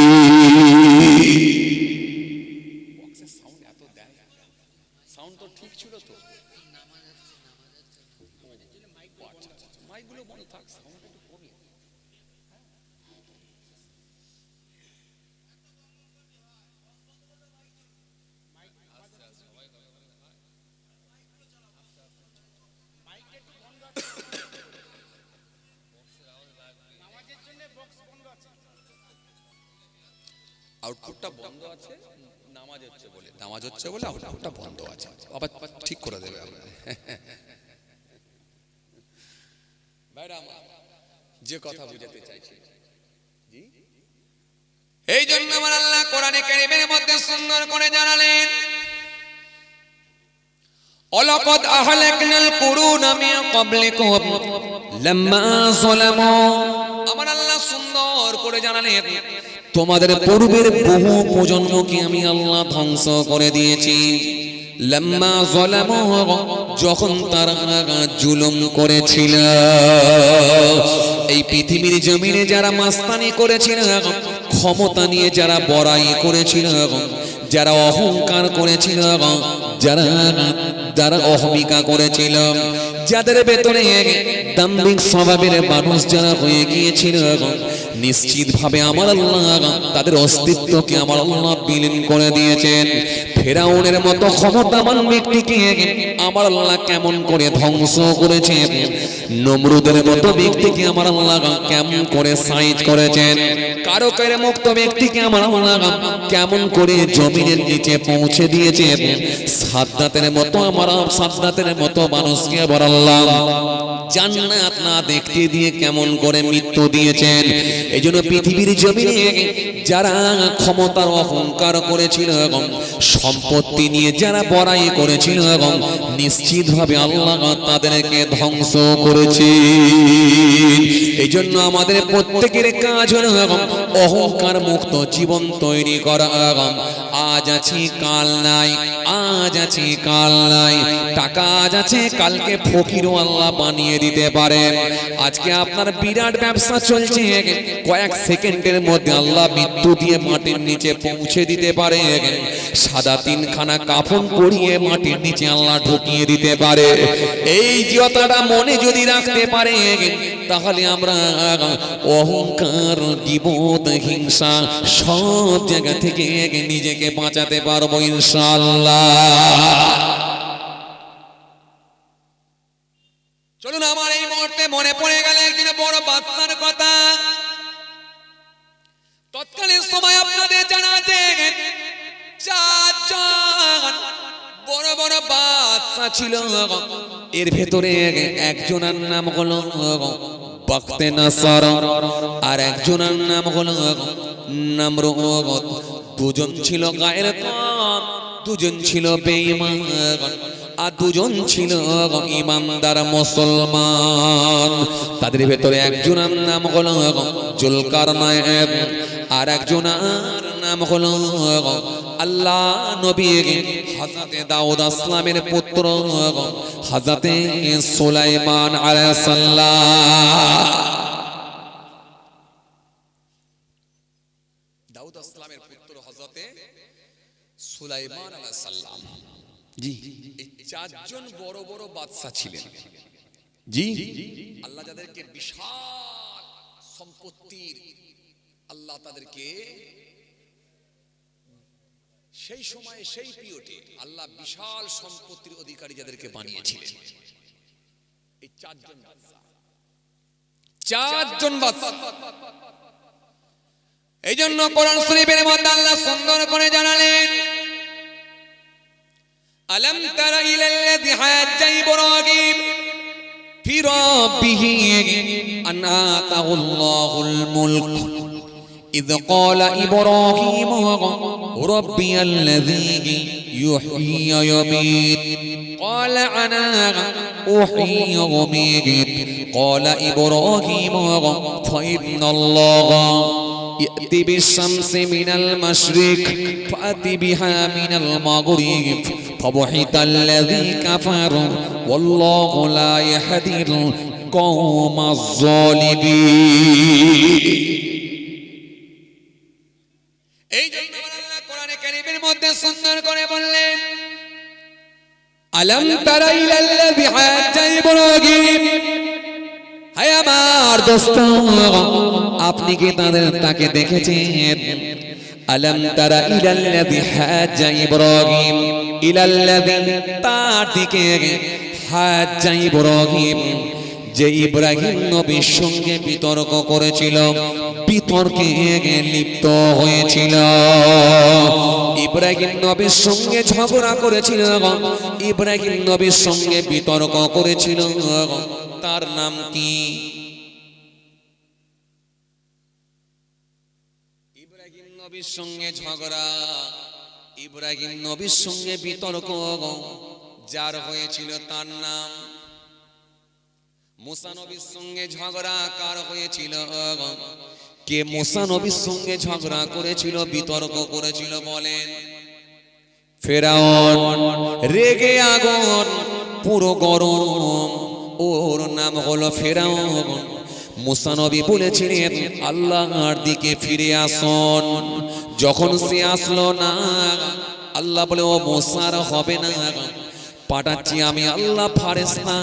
আউটপুটটা বন্ধ আছে, নামাজ হচ্ছে বলে, নামাজ হচ্ছে বলে আউটপুটটা বন্ধ আছে, আবার ঠিক করে দেবে আমরা। ভাইরা যে কথা বুঝাতে চাইছি, জি, এই জন্য আমার আল্লাহ কোরআনে কারীমের মধ্যে সুন্দর করে জানালেন, ওয়ালাকাদ আহলাকনাল কুরুনা মিন ক্বাবলিকুম লাম্মা যালামু। আমার আল্লাহ সুন্দর করে জানালেন, তোমাদের পূর্বের বহু প্রজন্মকে আমি আল্লাহ ধ্বংস করে দিয়েছি। লাম্মা যালামু, যখন তারা জুলুম করেছিল। এই পৃথিবীর জমিনে যারা মাস্তানি করেছিল, ক্ষমতা নিয়ে যারা বড়াই করেছিল, যারা অহংকার করেছিল, যারা অহমিকা করেছিল, যাদের ভেতরে দাম্ভিক স্বভাবের মানুষ যারা হয়ে গিয়েছিল, নিশ্চিতভাবে আমার আল্লাহ তাদের অস্তিত্বকে আমার আল্লাহ বিলীন করে দিয়েছেন। ফেরাউনের মতো ক্ষমতাবান ব্যক্তিকে আমার আল্লাহ কেমন করে ধ্বংস করেছেন, নমরুদের মতো ব্যক্তিকে আমার আল্লাহ কেমন করে সাইজ করেছেন, কারকের মুক্ত ব্যক্তিকে আমার আল্লাহ কেমন করে জমিনের নিচে পৌঁছে দিয়েছেন, সাদ্দাতের মতো মানুষকে আবার আল্লাহ জান্নাত না দেখতে দিয়ে কেমন করে মৃত্যু দিয়েছেন। এই জন্য পৃথিবীর জমিনে যারা ক্ষমতার অহংকার করেছিল, সম্পত্তি নিয়ে যারা বড়াই করেছিল, নিশ্চিতভাবে আল্লাহ তাদেরকে ধ্বংস করেছে। এই জন্য আমাদের প্রত্যেকের কাজ হলো অহংকার মুক্ত জীবন তৈরি করা। আজ আছি কাল নাই, আজ আছি কাল নাই, টাকা আজ আছে কালকে ফকিরও আল্লাহ বানিয়ে দিতে পারেন। আজকে আপনার বিরাট ব্যবসা চলছে, কয়েক সেকেন্ডের মধ্যে আল্লাহ মৃত্যু দিয়ে মাটির নিচে পৌঁছে দিতে পারে। সাদা তিনখানা কাফন পরিয়ে মাটির নিচে আল্লাহ ঢুকিয়ে দিতে পারে। এই কথাটা মনে যদি রাখতে পারে, তাহলে আমরা অহংকার, গীবত, হিংসা সব জায়গা থেকে নিজেকে বাঁচাতে পারবো ইনশাআল্লাহ। চলুন, আমার এই মুহূর্তে মনে পড়ে গেল একদিন বড় বাদশার কথা। তৎকালীন সময় আপনাদের জানা আছে, চারজন বড় বড় বাদশা ছিল। এর ভেতরে একজনের নাম হলো বখতে নসর, আর একজনের নাম হলো নমরুদ। দুজন ছিল গায়ের কম, দুজন ছিল বেঈমান আর দুজন ছিল ইমানদার মুসলমান। তাদের ভেতরে একজনের নাম হলো জুলকারনাইন আর একজনের নাম হলো আল্লাহ নবী হযরতে দাউদ আসলামের পুত্র হযরতে সুলাইমান আলাইহিস সালাম। দাউদ আসলামের পুত্র হযরতে সুলাইমান আলাইহিস সালাম। জি, এই চারজন বড় বড় বাদশা ছিলেন। জি, আল্লাহ যাদেরকে বিশাল সম্পত্তির আল্লাহ তাদেরকে সেই সময়ে সেই পিরিয়ডে আল্লাহ বিশাল সম্পত্তির অধিকারী যাদেরকে বানিয়েছিলেন এই চারজন বাদশা। চারজন বাদশা। এই জন্য কোরআন শরীফের মধ্যে আল্লাহ সুন্দর করে জানালেন, আলম তারা ইলাল্লাযী হাজ্জা ইব্রাহিম ফি রাব্বিহি আন আতাহুল্লাহুল মুলক إذ قال إبراهيم ربي الذي يحيي ويميت قال أنا أحيي وأميت قال إبراهيم فإن الله يأتي بالشمس من المشرق فأت بها من المغرب فبهت الذي كفر والله لا يهدي القوم الظالمين। এই জন্য আল্লাহ কোরআনে কারীমের মধ্যে সুন্দর করে বললেন, আলম তারা ইলাল্লাযী হাজ্জা ইব্রাহিম, হে আমার দোস্ত আপনি কি তাকে দেখেছেন? আলম তারা ইলাল্লাযী হাজ্জা ইব্রাহিম, ইলাল্লাযী তার দিকে হাজ্জা ইব্রাহিম যে ইব্রাহিম নবীর সঙ্গে বিতর্ক করেছিল, বিতর্কে লিপ্ত হয়েছিল, ইব্রাহিম নবীর সঙ্গে ঝগড়া করেছিল, ইব্রাহিম নবীর সঙ্গে বিতর্ক করেছিল, তার নাম কি? ইব্রাহিম নবীর সঙ্গে ঝগড়া, ইব্রাহিম নবীর সঙ্গে বিতর্ক যার হয়েছিল তার নাম। মুসা নবীর সঙ্গে ঝগড়া কার হয়েছিল? কে মুসা নবীর সঙ্গে ঝগড়া করেছিল, বিতর্ক করেছিল বলেন? ফেরাউন, রেগে আগুন পুরো গরম, ওর নাম হলো ফেরাউন। মুসা নবী বলেছিলেন আল্লাহর দিকে ফিরে আসুন, যখন সে আসলো না আল্লাহ বলে ও মুসার হবে না, পাঠাচ্ছি আমি আল্লাহ ফারেস্তা,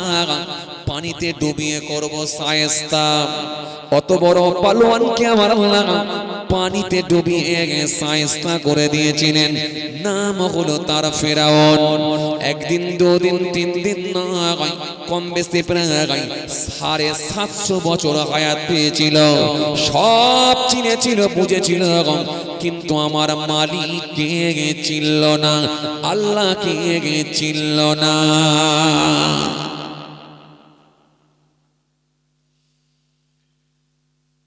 পানিতে ডুবিয়ে করব শায়েস্তা। অত বড় পালোয়ানকে আমার আল্লাহ পানিতে ডুবিয়ে শায়েস্তা করে দিয়েছিলেন, নাম হলো তার ফেরাউন। একদিন দুদিন তিন দিন নয়, কম বেশি প্রায় 750 বছর হায়াত পেয়েছিল, সব চিনেছিল বুঝেছিল, কিন্তু আমার মালিককে চিনল না, আল্লাহকে চিনল না।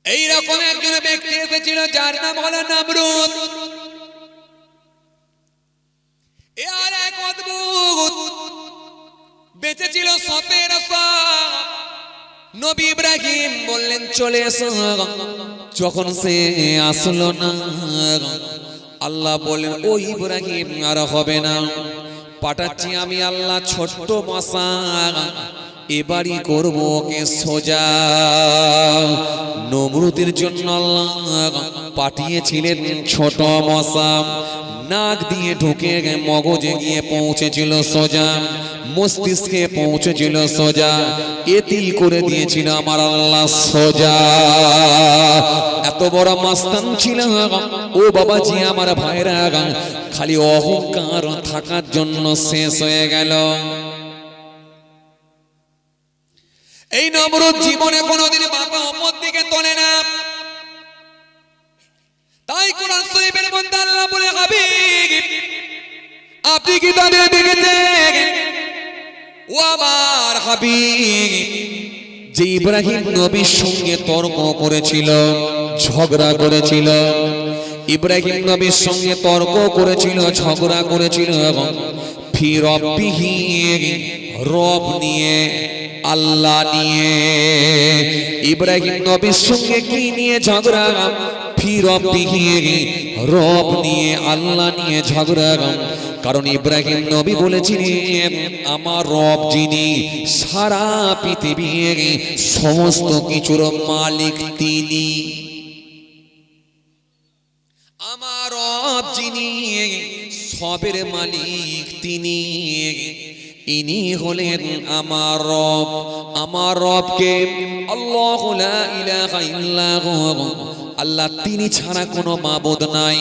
এইরকম একজন ব্যক্তি এসেছিল যার নাম হলো নমরুদ। এর এক অদ্ভুত বেঁচে ছিল 1700। নবী ইব্রাহিম বললেন চলে এসো, যখন সে আসলো না আল্লাহ বললেন ও ইব্রাহিম আর হবে না, পাঠাচ্ছি আমি আল্লাহ ছোট্ট মশা, এবারই করবো ওকে সোজা। নমরুদের জন্য আল্লাহ পাঠিয়েছিলেন ছোট মশা, নাক দিয়ে ঢুকে মগজে গিয়ে পৌঁছেছিল সোজা, মস্তিষ্কে পৌঁছেছিল সোজা, এতেই করে দিয়েছিল আমার আল্লাহ সোজা। এত বড় মাস্তান ছিল ও বাবাজি, আমার ভাইরা, খালি অহংকার থাকার জন্য শেষ হয়ে গেল। এই নমরুদ জীবনে কোনোদিন মাথা উপর দিকে তোলে না, তাই কোরআন শরীফের মধ্যে আল্লাহ বলে হাবিব আপনি কি তাদের দেখেছেন? ও আমার হাবিব, যে ইব্রাহিম নবীর সঙ্গে তর্ক করেছিল, ঝগড়া করেছিল, ইব্রাহিম নবীর সঙ্গে তর্ক করেছিল, ঝগড়া করেছিল এবং ফি রব্বিহি, রব নিয়ে, আল্লাহ নিয়ে। ইব্রাহিম নবীর সঙ্গে কি নিয়ে ঝগড়া? ফি রব্বিহি, রব নিয়ে, আল্লাহ নিয়ে ঝগড়া। কারণ ইব্রাহিম নবী বলেছিলেন আমার রব যিনি, সারা পৃথিবীর সমস্ত কিছুর মালিক তিনি। আমার রব যিনি, সবের মালিক তিনি, ইনি হলেন আমার রব। আমার রবকে আল্লাহু লা ইলাহা ইল্লাহু, আল্লাহ তিনি ছাড়া কোনো মাবুদ নাই।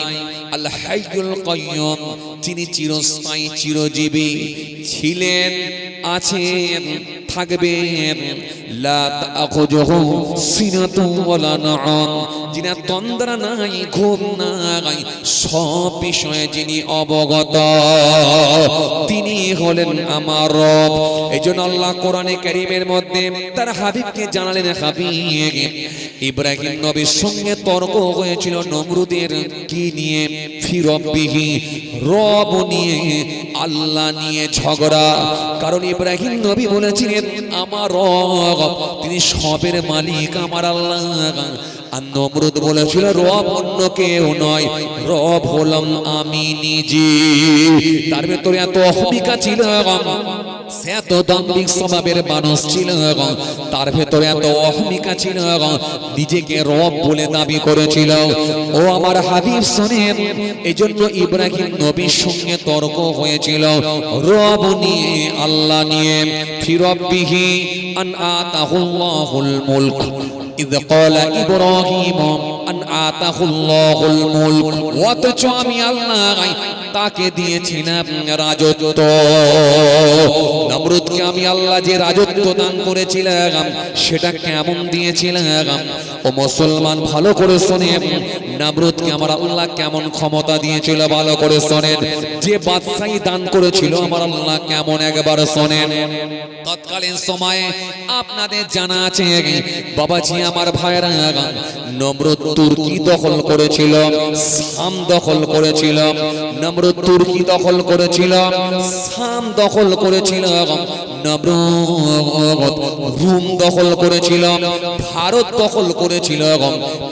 আল্লাহ হাইয়ুল কাইয়ুম, তিনি চিরস্থায়ী চিরজীবী, ছিলেন, আছেন, থাকবেন। লা তাখুযুহু সিনাতুন ওয়ালা নাওম, যিনি তন্দ্রা নাই, ঘুম নাই, সব বিষয়ে যিনি অবগত, তিনি হলেন আমার রব। এইজন্য আল্লাহ কোরআনে কারীমের মধ্যে তার হাবিবকে জানালেন, হাবিব ইব্রাহিম নবীর সঙ্গে তর্ক হয়েছিল নমরুদের কি নিয়ে? ফি রব্বিহি, রব নিয়ে, আল্লাহ নিয়ে ঝগড়া। কারণ ইব্রাহিম নবী বলেছিলেন আমার রব তিনি সবের মালিক, আমার আল্লাহ। আর নমরুদ বলেছিল রব অন্য কেউ নয়, রব হলাম আমি নিজে। তার ভেতরে এত অহমিকা ছিল, সে এত দাম্ভিক স্বভাবের মানুষ ছিল, তার ভেতরে এত অহমিকা ছিল, নিজেকে রব বলে দাবি করেছিল। ও আমার হাবিব শোনেন, এজন্য ইব্রাহিম নবীর সঙ্গে তর্ক হয়েছিল রব নিয়ে, আল্লাহ নিয়ে। ফি রব্বিহি আন আতাহুল্লাহুল মুলক, إذ قال إبراهيم أن آتاه الله الملك, অথচ আমি আল্লাহ তাকে দিয়েছিলাম রাজত্ব। নমরুদকে আমি আল্লাহ যে রাজত্ব দান করেছিলাম সেটা কেমন দিয়েছিলাম? ও মুসলমান ভালো করে শোনেন, নমরুদকে আমার আল্লাহ কেমন ক্ষমতা দিয়েছিল ভালো করে শোনেন। যে বাদশাহী দান করেছিল আমার আল্লাহ কেমন, একবার শোনেন। তৎকালীন সময়ে আপনাদের জানা আছে বাবাজি আমার ভাইরা, নমরুদ তুর্কি দখল করেছিল, শাম দখল করেছিল। নমরুদ তুর্কি দখল করেছিল, শাম দখল করেছিল। নমরুদ রোম দখল করেছিল, ভারত দখল করেছিল,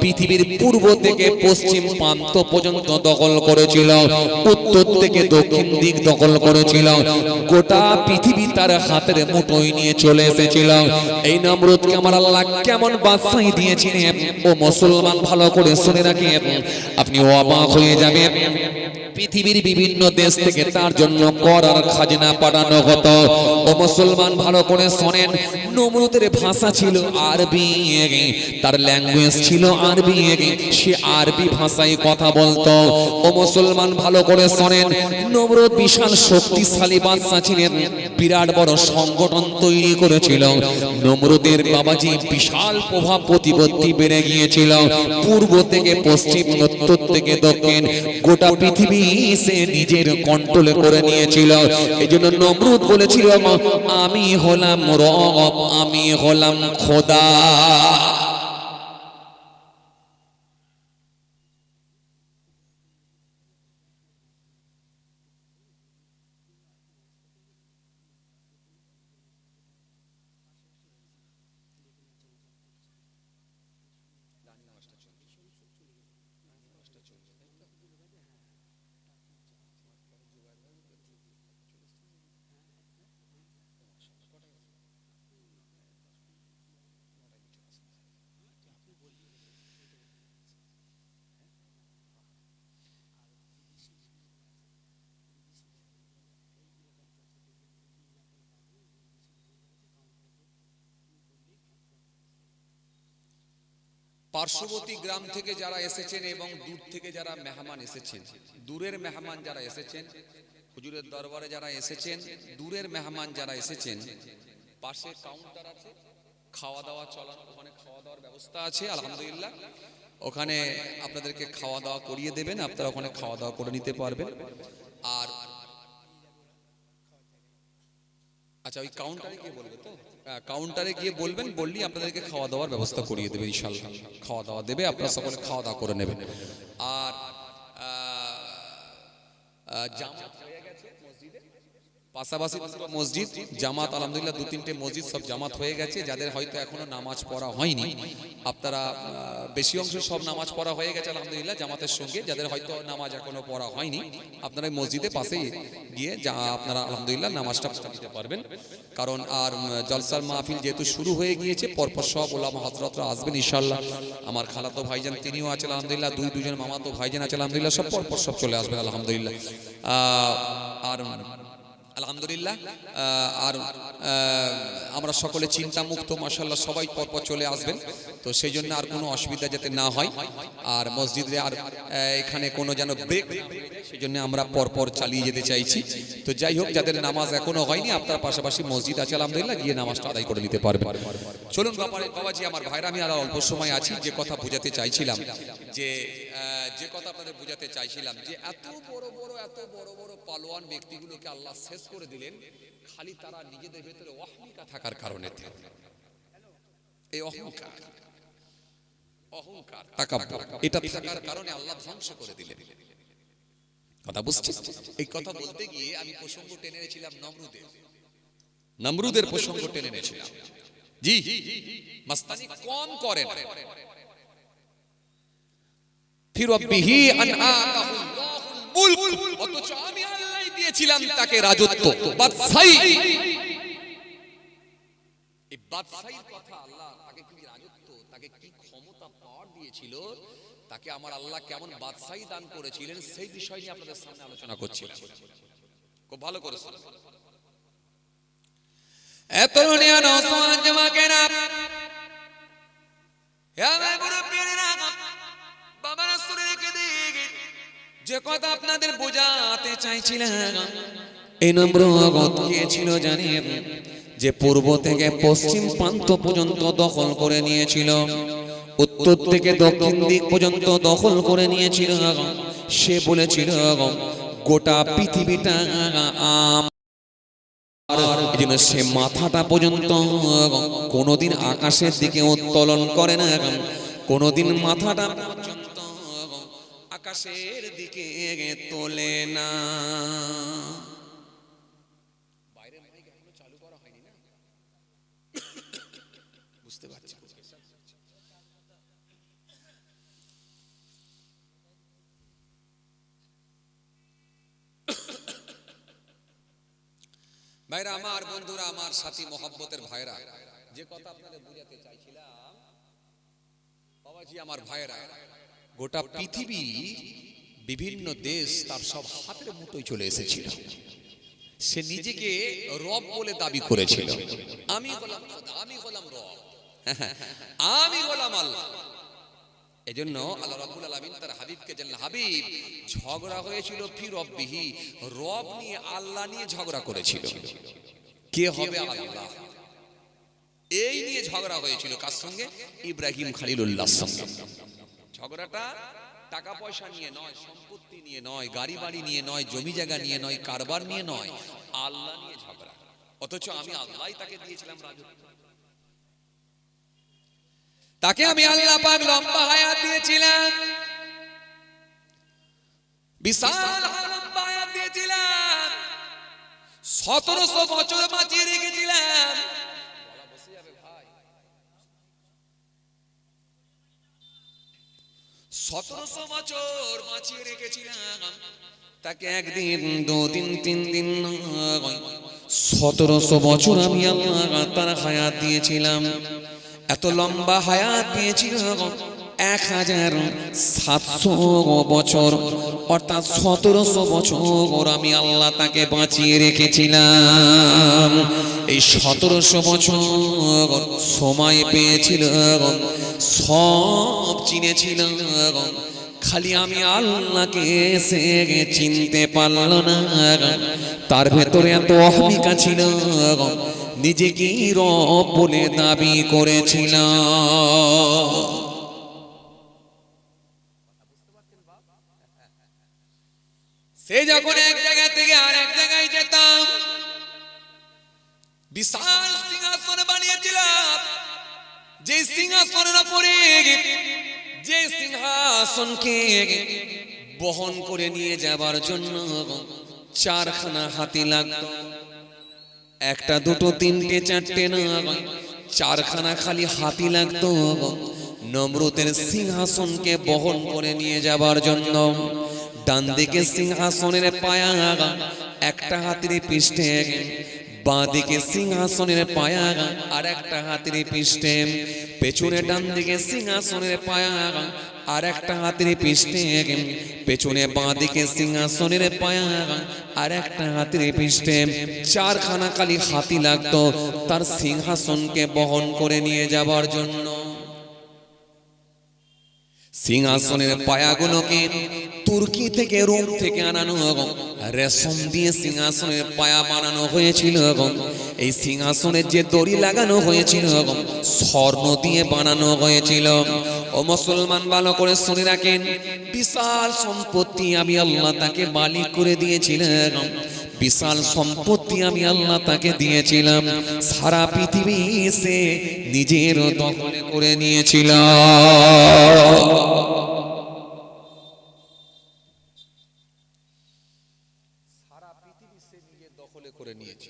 পৃথিবীর পূর্ব থেকে পশ্চিম প্রান্ত পর্যন্ত দখল করেছিল, উত্তর থেকে দক্ষিণ দিক দখল করেছিল। গোটা পৃথিবী তার হাতের মুঠোয় নিয়ে চলে এসেছিল। এই নমরুদকে আমার আল্লাহ কেমন বাদশাহী দিয়েছিলেন ও মুসলমান ভালো করে শুনে রাখেন, আপনি অবাক হয়ে যাবেন। পৃথিবীর বিভিন্ন দেশ থেকে তার জন্য কর আর খাজনা পাঠানো হতো। ও মুসলমান ভালো করে শোনেন, নমরুদের ভাষা ছিল আরবি, তার ল্যাঙ্গুয়েজ ছিল আরবি, সে আরবি ভাষায় কথা বলতো। ও মুসলমান ভালো করে শোনেন, নমরুদ বিশাল শক্তিশালী বাদশা ছিলেন, বিরাট বড় সংগঠন তৈরি করেছিল। নমরুদের বাবাজি বিশাল প্রভাব প্রতিপত্তি বেড়ে গিয়েছিল, পূর্ব থেকে পশ্চিম, উত্তর থেকে দক্ষিণ, গোটা পৃথিবী সে নিজের কন্ট্রোলে করে নিয়েছিল। এই জন্য নমরুদ বলেছিল আমি হলাম রব, আমি হলাম খোদা। পার্শ্ববর্তী গ্রাম থেকে যারা এসেছেন এবং দূর থেকে যারা মেহমান এসেছেন, দূরের মেহমান যারা এসেছেন, হুজুরের দরবারে যারা এসেছেন, দূরের মেহমান যারা এসেছেন, পাশে কাউন্টার আছে, খাওয়া দাওয়া চলার, ওখানে খাওয়া দাওয়ার ব্যবস্থা আছে আলহামদুলিল্লাহ। ওখানে আপনাদেরকে খাওয়া দাওয়া করিয়ে দেবেন, আপনারা ওখানে খাওয়া দাওয়া করে নিতে পারবেন। আর আচ্ছা, ওই কাউন্টারে গিয়ে বলবে তো, কাউন্টারে গিয়ে বলবেন, বললি আপনাদেরকে খাওয়া দাওয়ার ব্যবস্থা করিয়ে দেবে ইনশাআল্লাহ। খাওয়া দাওয়া দেবে, আপনারা সকলে খাওয়া দাওয়া করে নেবেন। আর জামাত হয়ে গেছে মসজিদে, পাশাপাশি দুটো মসজিদ জামাত আলহামদুলিল্লাহ, 2-3টে মসজিদ সব জামাত হয়ে গেছে। যাদের হয়তো এখনো নামাজ পড়া হয়নি, আপনারা বেশি অংশ সব নামাজ পড়া হয়ে গেছে আলহামদুলিল্লাহ জামাতের সঙ্গে। যাদের হয়তো নামাজ এখনো পড়া হয়নি, আপনারা এই মসজিদে পাশে গিয়ে যা আপনারা আলহামদুলিল্লাহ নামাজটা পড়ে নিতে পারবেন। কারণ আর জলসার মাহফিল যেহেতু শুরু হয়ে গিয়েছে, পরপর সব ওলামা হযরতরা আসবেন ইনশাআল্লাহ। আমার খালাতো ভাইজান তিনিও আছেন আলহামদুলিল্লাহ, দুজন মামাতো ভাইজান আছেন আলহামদুলিল্লাহ, সব পরপর সব চলে আসবেন আলহামদুলিল্লাহ। আর আলহামদুলিল্লাহ আর আমরা সকলে চিন্তা মুক্ত মাশাআল্লাহ, সবাই পরপর চলে আসবেন। তো সেই জন্য আর কোনো অসুবিধা যাতে না হয়, আর মসজিদে আর এখানে কোনো যেন ব্রেক, সেই জন্য আমরা পরপর চালিয়ে যেতে চাইছি। তো যাই হোক, যাদের নামাজ এখনো হয়নি, আপনার পাশাপাশি মসজিদ আছে আলহামদুলিল্লাহ, গিয়ে নামাজটা আদায় করে নিতে পারবেন। চলুন বাবাজি, আমার ভাইরা, আমি আর অল্প সময় আছি। যে কথা বোঝাতে চাইছিলাম, যে কথা আপনাদের বোঝাতে চাইছিলাম, যে এত বড় বড় পালোয়ান ব্যক্তিগুলোকে আল্লাহ শেষ করে দিলেন খালি তারা নিজেদের ভেতরে অহমিকা থাকার কারণে। এই অহংকার তাকাব্বুর, এটা থাকার কারণে আল্লাহ ধ্বংস করে দিলেন। কথা বুঝছেন? এই কথা বলতে গিয়ে আমি প্রসঙ্গ টেনে এনেছিলাম নমরুদের প্রসঙ্গ টেনে এনেছিলাম। জি, মাস্তানি কম করেন। ফিরবিহি আনআতাহুল্লাহুল মুলক, অথচ আমি আল্লাহ দিয়েছিলাম তাকে রাজত্ব, বাদশাহী। এই বাদশাহীর কথা, আল্লাহ তাকে কি রাজত্ব, তাকে কি ক্ষমতা পাওয়ার দিয়েছিল, তাকে আমার আল্লাহ কেমন বাদশাহী দান করেছিলেন, সেই বিষয় নিয়ে আপনাদের সামনে আলোচনা করছিলাম। খুব ভালো করে শুনুন। এত নিয়া নওজওয়ান জামাকেরা, হে আমার মুরব্বিরা, বাবা রাসূলকে দেখে যে কথা আপনাদের বোঝাতে চাইছিলাম, এই নমরুদ কে ছিল জানেন? যে পূর্ব থেকে পশ্চিম প্রান্ত পর্যন্ত দখল করে নিয়েছিল, উত্তর থেকে দক্ষিণ দিক পর্যন্ত দখল করে নিয়েছিল। সে বলেছিল গোটা পৃথিবীটা সে মাথাটা পর্যন্ত কোনোদিন আকাশের দিকে উত্তোলন করে না, কোনোদিন মাথাটা পর্যন্ত আকাশের দিকে তোলে না। বাইরের মাইক এখনো চালু করা হয়নি না, বুঝতে পারছি। ভাইরা আমার, বন্ধুরা আমার, সাথী মহব্বতের ভাইরা, যে কথা আপনাদের বুঝাতে চাইছিলাম বাবাজি আমার ভাইরা, গোটা পৃথিবী, বিভিন্ন দেশ তার সব হাতের মুঠোয় চলে এসেছিল। সে নিজেকে রব বলে দাবি করেছিল। আমি হলাম খোদা, আমি হলাম রব, আমি হলাম আল্লাহ। এজন্য আল্লাহ রাব্বুল আলামিন তার হাবিবকে জানলেন, হাবিব, ঝগড়া হয়েছিল ফি রব্বিহি, রব নিয়ে, আল্লাহ নিয়ে ঝগড়া করেছিল। কে হবে আল্লাহ, এই নিয়ে ঝগড়া হয়েছিল। কার সঙ্গে? ইব্রাহিম খলিলুল্লাহর সঙ্গে। ঝগড়াটা টাকা পয়সা নিয়ে নয়, সম্পত্তি নিয়ে নয়, গাড়ি বাড়ি নিয়ে নয়, জমি জায়গা নিয়ে নয়, কারবার নিয়ে নয়, আল্লাহ নিয়ে ঝগড়া। অথচ আমি আল্লাহই তাকে দিয়েছিলাম রাজত্ব, তাকে আমি আল্লাহ পাক লম্বা হায়াত দিয়েছিলাম, বিশাল লম্বা হায়াত দিয়েছিলাম, 1700 বছর বাঁচিয়ে রেখেছিলাম। 1700 বছর বাঁচিয়ে রেখেছিলাম তাকে। একদিন, দুদিন, 3 দিন নয়, 1700 বছর আমি আল্লাহ তার হায়াত দিয়েছিলাম। এত লম্বা হায়াত দিয়েছিলাম, 1700 বছর, অর্থাৎ 1700 বছর আমি আল্লাহ তাকে বাঁচিয়ে রেখেছিলাম। এই 1700 বছর সময় পেয়েছিল, সব চিনেছিল, খালি আমি আল্লাহকে সে চিনতে পারল না। তার ভেতরে এত অহমিকা ছিল, নিজেকে রব বলে দাবি করেছিল। সে যখন এক জায়গা থেকে আরেক জায়গায় যেতাম, বিশাল সিংহাসন বানিয়েছিল। যে সিংহাসনের উপরে, যে সিংহাসনকে বহন করে নিয়ে যাবার জন্য 4খানা হাতি লাগতো। একটা দুটো তিনটে চারটে নয়, 4খানা খালি হাতি লাগতো নমরুদের সিংহাসনকে বহন করে নিয়ে যাবার জন্য। ডান দিকে সিংহাসনের পায়া একটা হাতির পৃষ্ঠে, বাঁ দিকে সিংহাসনের পায়া আর একটা হাতির পৃষ্ঠে, পেছনে ডান দিকে সিংহাসনের পায়া আর একটা হাতির পৃষ্ঠে, পেছনে বাঁ দিকে সিংহাসনের পায়া আর একটা হাতির পৃষ্ঠে 4খানা খালি হাতি লাগতো তার সিংহাসনকে বহন করে নিয়ে যাবার জন্য। সিংহাসনের পায়াগুলোকে তুর্কি থেকে, রোম থেকে আনানো রেশম দিয়ে সিংহাসনের পায়া বানানো হয়েছিল। এই সিংহাসনের যে দড়ি লাগানো হয়েছিল স্বর্ণ দিয়ে বানানো হয়েছিল। ও মুসলমান, ভালো করে শুনে রাখেন, বিশাল সম্পত্তি আমি আল্লাহ তাকে মালিক করে দিয়েছিলাম। বিশাল সম্পত্তি আমি আল্লাহ তাকে দিয়েছিলাম। সারা পৃথিবী সে নিজের দখলে করে নিয়েছিল। সারা পৃথিবী সে নিজের দখলে করে নিয়েছে।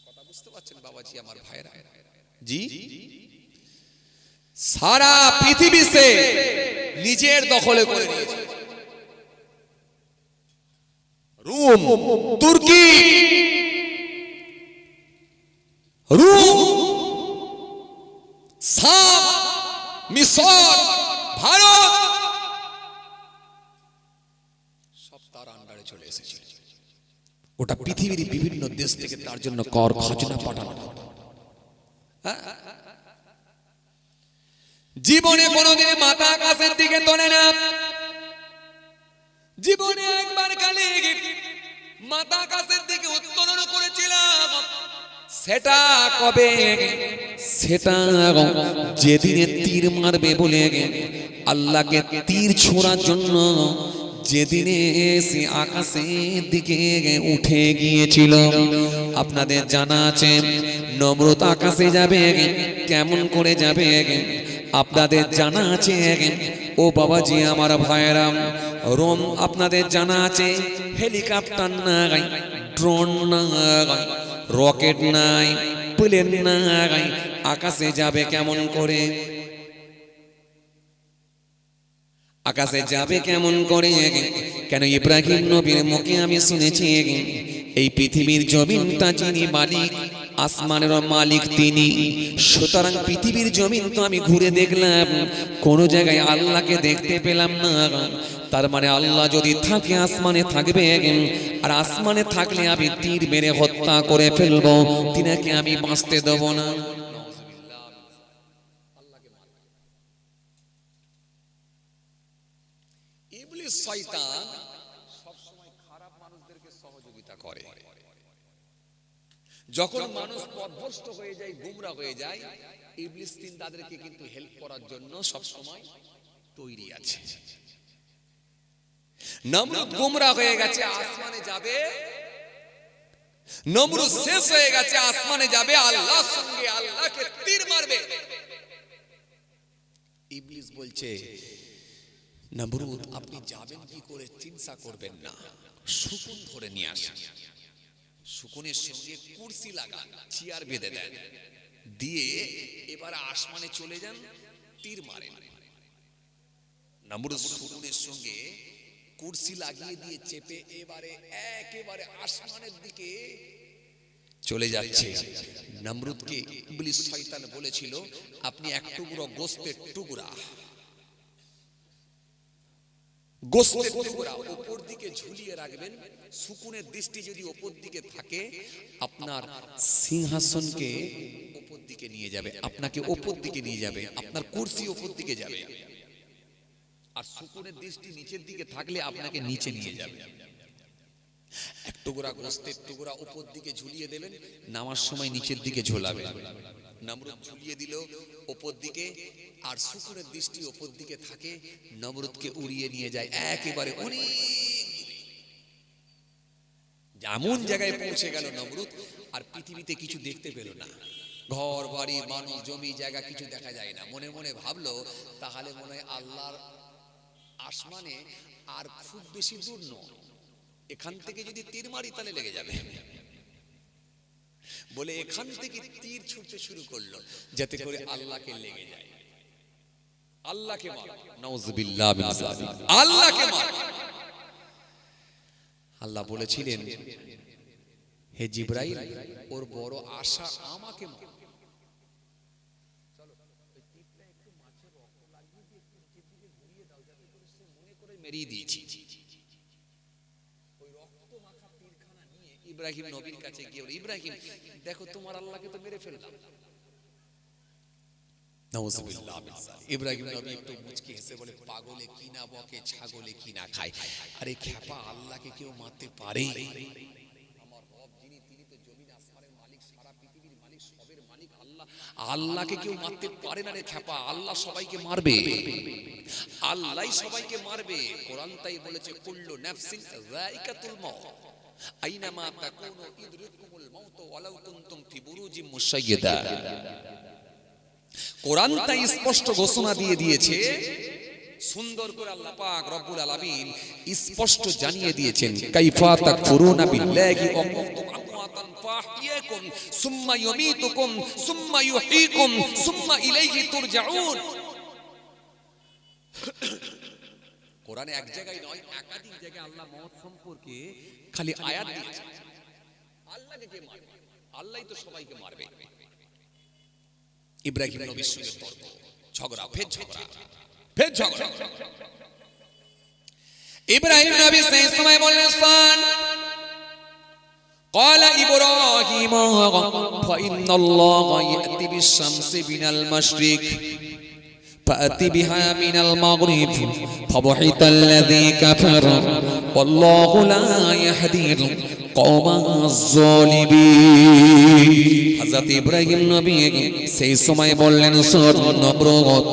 কথা বুঝতে পারছেন বাবাজি, আমার ভাইরা? জি, সারা পৃথিবী সে নিজের দখলে করে নিয়েছে। রোম, তুর্কি, রোম, শাম, মিশর, ভারত সব তার আন্ডারে চলে এসেছিল। ওটা পৃথিবীর বিভিন্ন দেশ থেকে তার জন্য কর খাজনা পাঠানো হতো। জীবনে কোনোদিন মাথা আকাশের দিকে তোলে না। জীবনে একবার খালি মাথা আকাশের দিকে উত্তোলন করেছিলাম। সেটা কবে? সেটা যেদিনে তীর মারবে বলে আল্লাহকে তীর ছোড়ার জন্য যেদিনে সে আকাশের দিকে উঠে গিয়েছিল। আপনাদের জানা আছে নমরুদ আকাশে যাবে, কেমন করে যাবে আপনাদের জানা আছে? ও বাবাজি, আমার ভাইয়েরা, রোম আপনাদের জানা আছে হেলিকপ্টার নাই, ড্রোন নাই, রকেট নাই, প্লেন নাই, আকাশে যাবে কেমন করে? আকাশে যাবে কেমন করে? কেন ইব্রাহিম নবীর মুখে আমি শুনেছি এই পৃথিবীর জমিনটা যিনি মালিক, আসমানের মালিক তিনি। সুতরাং পৃথিবীর জমিন তো আমি ঘুরে দেখলাম, কোনো জায়গায় আল্লাহকে দেখতে পেলাম না। তার মানে আল্লাহ যদি থাকে আসমানে থাকবে, আর আসমানে থাকলে আমি তীর মেরে হত্যা করে ফেলবো, তিনাকে আমি বাঁচতে দেব না। ইবলিস শয়তান সবসময় খারাপ মানুষদেরকে সহযোগিতা করে। যখন মানুষ পথভ্রষ্ট হয়ে যায়, গুমরা হয়ে যায়, ইবলিস তাদেরকে কিন্তু হেল্প করার জন্য সব সময় তৈরি আছে। নমরুদ গুমরা হয়ে গেছে, আসমানে যাবে। নমরুদ শেষ হয়ে গেছে, আসমানে যাবে, আল্লাহর সঙ্গে আল্লাহকে তীর মারবে। ইবলিস বলছে, নমরুদ আপনি যাবেন কি করে চিন্তা করবেন না, শকুন ধরে নিয়ে আসেন, শকুনের সঙ্গে কুরসি লাগান, চেয়ার বেঁধে দেন, দিয়ে এবারে আসমানে চলে যান, তীর মারেন। নমরুদ শকুনের সঙ্গে কুরসি লাগিয়ে দিয়ে চেপে এবারে একেবারে আসমানের দিকে চলে যাচ্ছে। নমরুদকে ইবলিস শয়তান বলেছিল, আপনি এক টুকরো গোস্তের টুকরা, গোস্তের টুকরা উপর দিকে ঝুলিয়ে রাখবেন। শকুনের দৃষ্টি যদি উপর দিকে থাকে, আপনার সিংহাসনকে উপর দিকে নিয়ে যাবে, আপনাকে উপর দিকে নিয়ে যাবে, আপনার কুরসি উপর দিকে যাবে। আর শকুনের দৃষ্টি নিচের দিকে থাকলে আপনাকে নিচে নিয়ে যাবে। এক টুকরা গোস্তের টুকরা উপর দিকে ঝুলিয়ে দেবেন, নামার সময় নিচের দিকে ঝোলাবেন। নমরুদ ঝুলিয়ে দিল উপর দিকে, আর শকুনের দৃষ্টি উপর দিকে থাকে, নমরুদকে উড়িয়ে নিয়ে যায় একেবারে অনেক এমন জায়গায় পৌঁছে গেল নমরুদ, আর পৃথিবীতে কিছু দেখতে পেল না। ঘর বাড়ি, মানুষ, জমি জায়গা কিছু দেখা যায় না। মনে মনে ভাবলো, তাহলে মনে হয় আল্লাহর আসমানে আর খুব বেশি দূর নয়, এখান থেকে যদি তীর মারি তাহলে লেগে যাবে। বলে এখান থেকে তীর ছুটতে শুরু করলো যাতে করে আল্লাহকে লেগে যায়। আল্লাহকে মার, নাউযুবিল্লাহ মিন যালিক, আল্লাহকে মার। আল্লাহ বলেছিলেন, হে জিবরাইল, ওর বড় আশা আমাকে মার। চলো ওই তীরটা একটু মাছের রক্ত লাগিয়ে দিয়ে একটু নিচের দিকে ঘুরিয়ে দাও যাতে করে সে মনে করে মেরেই দিয়েছি। ওই রক্ত মাখা তীরখানা নিয়ে ইব্রাহিম নবীর কাছে গিয়ে বলে, ইব্রাহিম দেখো তোমার আল্লাহকে তো মেরে ফেললাম। নাউযুবিল্লাহ মিন যালিক। ইব্রাহিম নবী একটু মুচকি হেসে বলে, পাগলে কি না বকে, ছাগলে কি না খায়। আরে খেপা, আল্লাহকে কেউ মারতে পারে? আমার রব যিনি, তিনি তো জমিন আসমানের মালিক, সারা পৃথিবীর মালিক, সবের মালিক আল্লাহ। আল্লাহকে কেউ মারতে পারে না রে খেপা। আল্লাহ সবাইকে মারবে, আল্লাহই সবাইকে মারবে। কোরআন তাই বলেছে, কুল্লু নাফসিন যায়িকাতুল মাউত আইনামা তাকুনু ইদরিকুমুল মাউত ওয়ালাউ কুনতুম ফি বুরুজিম মুশাইয়্যাদা। কোরআন তাই স্পষ্ট ঘোষণা দিয়ে দিয়েছে, সুন্দর করে আল্লাহ পাক রব্বুল আলামিন স্পষ্ট জানিয়ে দিয়েছেন, কাইফা তাকফুরুনা বিল্লাহি ওয়া কুনতুম আমওয়াতান ফাহিয়াকুম সুম্মা ইউমীতুকুম সুম্মা ইউহয়ীকুম সুম্মা ইলাইহি তুরজাউন। কোরআনে এক জায়গায় নয়, একাধিক জায়গায় আল্লাহ মওত সম্পর্কে খালি আয়াত দিয়েছে। আল্লাহকে কে মারবে? আল্লাহই তো সবাইকে মারবে। ইব্রাহিম নবীর সঙ্গে তর্ক, ঝগড়া, ফের ঝগড়া, ফের ঝগড়া। ইব্রাহিম নবী সেই সময় বললেন, সান قال إبراهيم فإن الله يأتي بالشمس من المشرق فأت بها من المغرب فبحث الذي كفر والله لا يهدي القوم الظالمين। হযরত ইব্রাহিম নবী সেই সময় বললেন, সূরা নমরুদ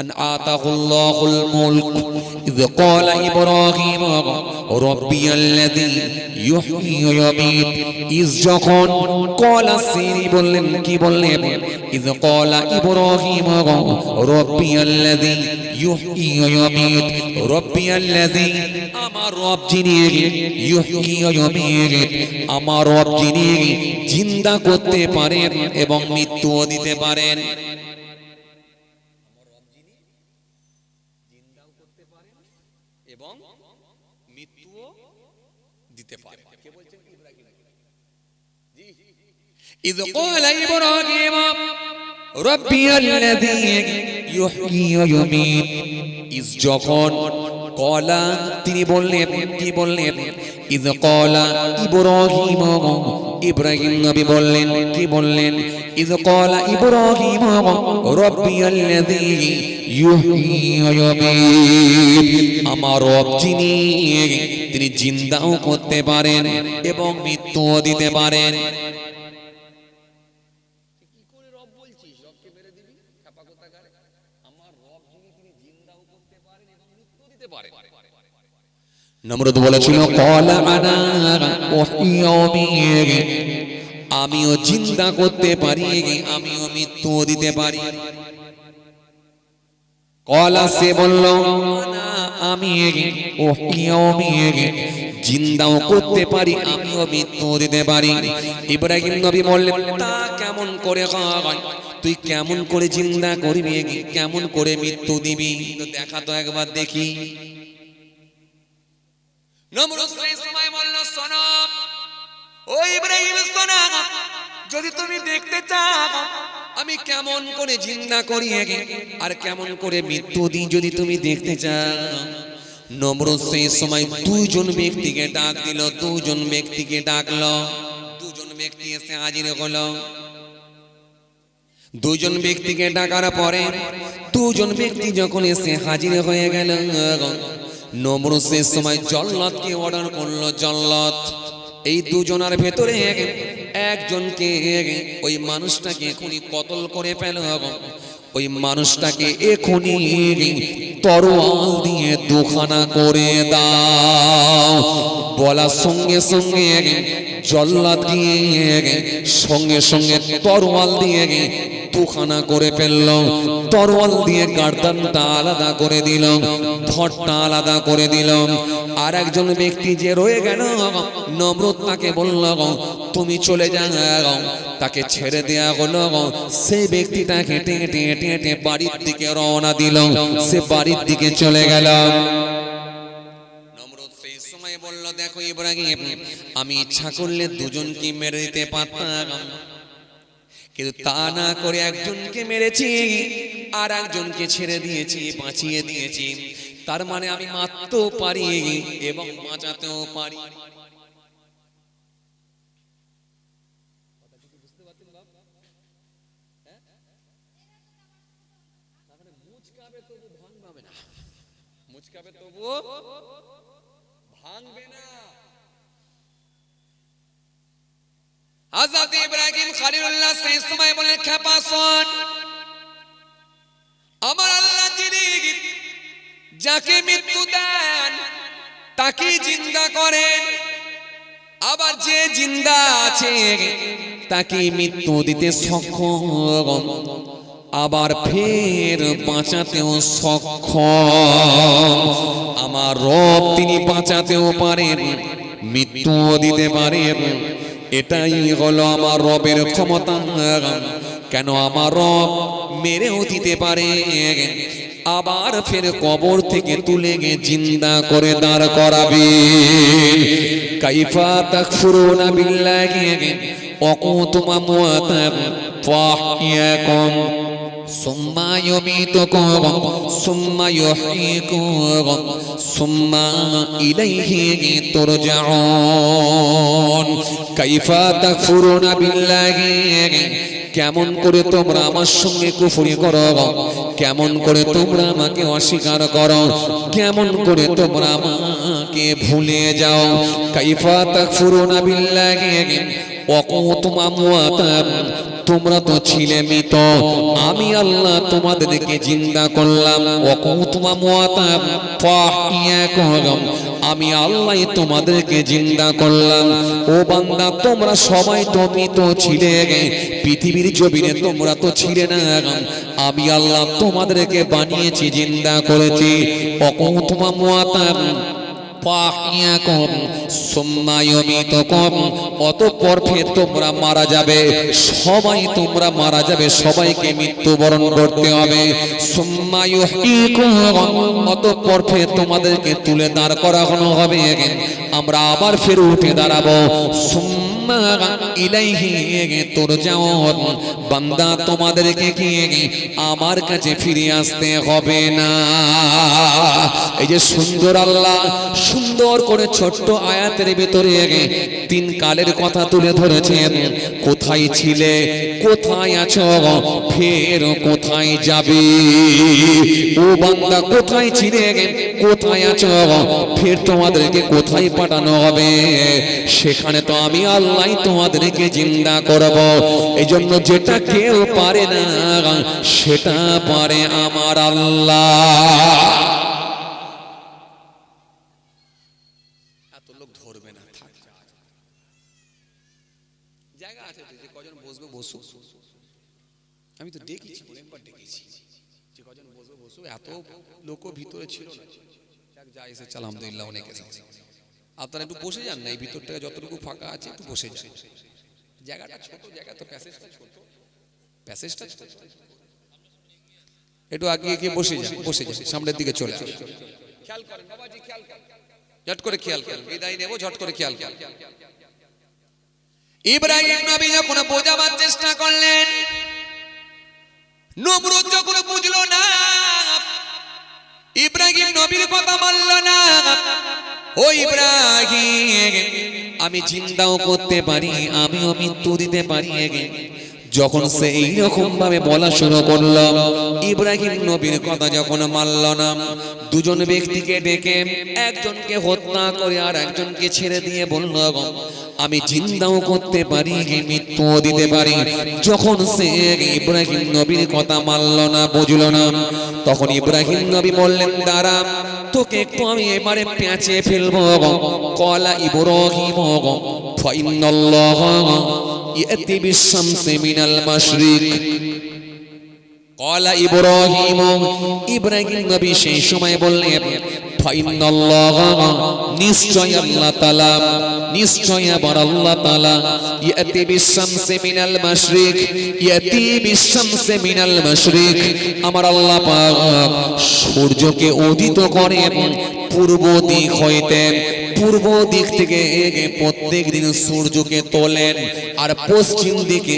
أن آتاه الله الملك إذ قال إبراهيم ربي الذي يحيي ويميت। إذ যখন قال سيري বললেন, কি বললেন? إذ قال إبراهيم ربي الذي يحيي ويميت ربي الذي আমার রব যিনি ইউহয়ী ওয়া ইউমীত, আমার রব যিনি জিন্দা করতে পারেন এবং মৃত্যুও দিতে পারেন। এবং মৃত্যুও দিতে পারে। কে বলছেন? ইব্রাহিম। জি, ইয ক্বালা ইব্রাহিম রাব্বিয়াল্লাযী ইউহয়ী ওয়া ইউমীত। ইয যখন ক্বালা তিনি বললেন, কি বললেন? ইয ক্বালা ইব্রাহিম, ইব্রাহিম নবী বললেন, কি বললেন? ইয ক্বালা ইব্রাহিম রাব্বিয়াল্লাযী ইউহয়ী ওয়া ইউমীত, আমার রব যিনি, তিনি জিন্দাও করতে পারেন এবং মৃত্যুও দিতে পারেন। কি করে রব বলছিস? রবকে মেরে দিবি? খাপা কোথাকার। আমার রব যিনি, তিনি জিন্দাও করতে পারেন এবং মৃত্যুও দিতে পারেন। নমরুদ বলেছিল, ক্বালা আনা উহয়ী ওয়া উমীত, আমিও জিন্দা করতে পারি, আমিও মৃত্যু দিতে পারি। ক্বালা সে বলল, আমি উহয়ী ওয়া উমীত, জিন্দাও করতে পারি, আমিও মৃত্যু দিতে পারি। ইব্রাহিম নবী বললেন, তা কেমন করে হয়? তুই কেমন করে জিন্দা করবি, কেমন করে মৃত্যু দিবি? তো দেখা তো একবার দেখি। নমরুদ সেই সময় বলল, শোনো ও ইব্রাহিম, শোনো, যদি তুমি দেখতে চাও আমি কেমন করে জিন্দা করি আর কেমন করে মৃত্যু দিই, যদি তুমি দেখতে চাও। নমরুদ সেই সময় দুইজন ব্যক্তিকে ডাক দিল, দুজন ব্যক্তিকে ডাকলো, দুজন ব্যক্তি এসে হাজির হলো। দুজন ব্যক্তিকে ডাকার পরে দুজন ব্যক্তি যখন এসে হাজির হয়ে গেল, নমরুদ সেই সময় জল্লাদকে অর্ডার করলো, জল্লাদ এই দুজনের ভেতরে একজনকে, ওই মানুষটাকে এখনই কতল করে ফেল, ওই মানুষটাকে এখনই তরোয়াল দিয়ে দুখানা করে দাও। বলার সঙ্গে সঙ্গে জল্লাদ দিয়ে সঙ্গে সঙ্গে তরোয়াল দিয়ে দুখানা করে ফেলল, তরোয়াল দিয়ে গার্দানটা আলাদা করে দিল, ধরটা আলাদা করে দিল। আর একজন ব্যক্তি যে রয়ে গেল, নমরুদ তাকে বলল তুমি চলে যাও, তাকে ছেড়ে দেয়া হলো। সেই ব্যক্তিটা হেঁটে হেঁটে হেঁটে হেঁটে বাড়ির দিকে রওনা দিল, সে বাড়ির দিকে চলে গেল। নমরুদ সেই সময় বলল দেখো ইব্রাহিম, আমি ইচ্ছা করলে দুজনকে মেরে দিতে পারতাম, কিন্তু তা না করে একজনকে মেরেছি আর একজনকে ছেড়ে দিয়েছি, বাঁচিয়ে দিয়েছি। তার মানে আমি মারতেও পারি এবং বাঁচাতেও পারি। মুচকাবে তবুও ভাঙবে না। হযরত ইব্রাহিম খলিলুল্লাহ সেই সময় বলেন খেপা শোন, আমার আল্লাহ যিনি যাকে মৃত্যু দেন তাকে জিন্দা করেন, আবার যে জিন্দা আছে তাকে মৃত্যু দিতে সক্ষম, আবার ফের বাঁচাতেও সক্ষম। আমার রব তিনি বাঁচাতেও পারেন, মৃত্যুও দিতে পারেন। এটাই হলো আমার রবের ক্ষমতা। কেন আমার রব মেরেও দিতে পারে, আবার ফের কবর থেকে তুলে গিয়ে জিন্দা করে দাঁড় করাবে। কাইফা তাকফুরুনা বিল্লাহি ওয়া কুনতুম আমওয়াতান ফাহইয়াকুম সুম্মা ইউমীতুকুম সুম্মা ইউহয়ীকুম সুম্মা ইলাইহি তুরজাউন। কাইফা তাকফুরুনা বিল্লাহি, কেমন করে তোমরা আমার সঙ্গে কুফরি করো, কেমন করে তোমরা আমাকে অস্বীকার করো, কেমন করে তোমরা আমাকে ভুলে যাও। কাইফা তাকফুরুনা বিল্লাহি ওয়া কুনতুম আমওয়াতান, তোমরা তো ছিলে মৃত, আমি আল্লাহ তোমাদেরকে জিন্দা করলাম। ওয়া কুনতুম আমওয়াতান ফাহইয়াকুম, আমি আল্লাহ তোমাদেরকে জিন্দা করলাম। ও বান্দা তোমরা সবাই তো মৃত ছিলে, পৃথিবীর জমিনে তোমরা তো ছিলে না, আমি আল্লাহ তোমাদেরকে বানিয়েছি, জিন্দা করেছি। ওয়া কুনতুম আমওয়াতান ফাহইয়াকুম সুম্মা ইউমীতুকুম, অতঃপর ফের তোমরা মারা যাবে, সবাই তোমরা মারা যাবে, সবাইকে মৃত্যুবরণ করতে হবে। সুম্মা ইউহয়ীকুম, অতঃপর ফের তোমাদেরকে তুলে দাঁড় করানো হবে, আমরা আবার ফের উঠে দাঁড়াবো। সুম্মা ইলাইহি তুরজাউন, বান্দা তোমাদেরকে কি আমার কাছে ফিরে আসতে হবে না। এই যে সুন্দর আল্লাহ সুন্দর করে ছোট্ট আয়াতের ভিতরে তিন কালের কথা তুলে ধরেছেন। কোথায় ছিলে, কোথায় আছো, ফের কোথায় যাবে। ও বান্দা কোথায় ছিলে, কোথায় আছো, ফের তোমাদেরকে কোথায় পাঠানো হবে, সেখানে তো আমি আল্লাহ তোমাদেরকে জিন্দা করব। এই জন্য যেটা কেউ পারে না সেটা পারে আমার আল্লাহ। ধরবে না, থাক, জায়গা আছে যে কজন বসবে বসু, আমি তো ডেকেছি, অনেকবার ডেকেছি যে কজন বসবে বসু, এত লোক ভিতরে ছিল না, যা এসেছে আলহামদুলিল্লাহ অনেক এসেছে। আপনারা একটু বসে যান না, এই ভিতরটা যতটুকু ফাঁকা আছে একটু বসে যান, জায়গাটা ছোট, জায়গা তো প্যাসেজটা ছোট, প্যাসেজটা ছোট, একটু আগে গিয়ে বসে যান, বসে যান, সামনের দিকে চলে আসুন। খেয়াল করেন বাবাজি, খেয়াল করেন, ঝট করে খেয়াল করেন, বিদায় নেব, ঝট করে খেয়াল করেন। ইব্রাহিম নবী যখন বোঝাবার চেষ্টা করলেন, নমরুদ যখন বুঝলো না, ইব্রাহিম নবীর কথা মানল না। ও ইব্রাহিম, আমি জিন্দাও করতে পারি, আমিও মৃত্যু দিতে পারি। যখন সে এইরকম ভাবে বলা শুরু করলো, ইব্রাহিম নবীর কথা যখন মানল না, দুজন ব্যক্তিকে ডেকে একজনকে হত্যা করে আর একজনকে ছেড়ে দিয়ে বলল আমি জিন্দাও করতে পারি, মৃত্যুও দিতে পারি। যখন সে ইব্রাহিম নবীর কথা মানল না, বুঝল না, তখন ইব্রাহিম নবী বললেন দাঁড়া, তোকে একটু আমি এবারে পেঁচে ফেলবো। কলা ইব্রাহিম ফাইনাল্লাহ ইয়াতি বিশ-শামসি মিনাল মাশরিক ক্বালা ইব্রাহিম, ইব্রাহিম নবী সেই সময় বললেন, ফাইনাল্লাহ, নিশ্চয় আল্লাহ তাআলা, নিশ্চয় আবার আল্লাহ তাআলা, ইয়াতি বিশ-শামসি মিনাল মাশরিক, ইয়াতি বিশ-শামসি মিনাল মাশরিক, আমার আল্লাহ পাক সূর্যকে উদিত করেন পূর্ব দিক হইতে, পূর্ব দিক থেকে প্রত্যেক দিন সূর্যকে তোলেন, আর পশ্চিম দিকে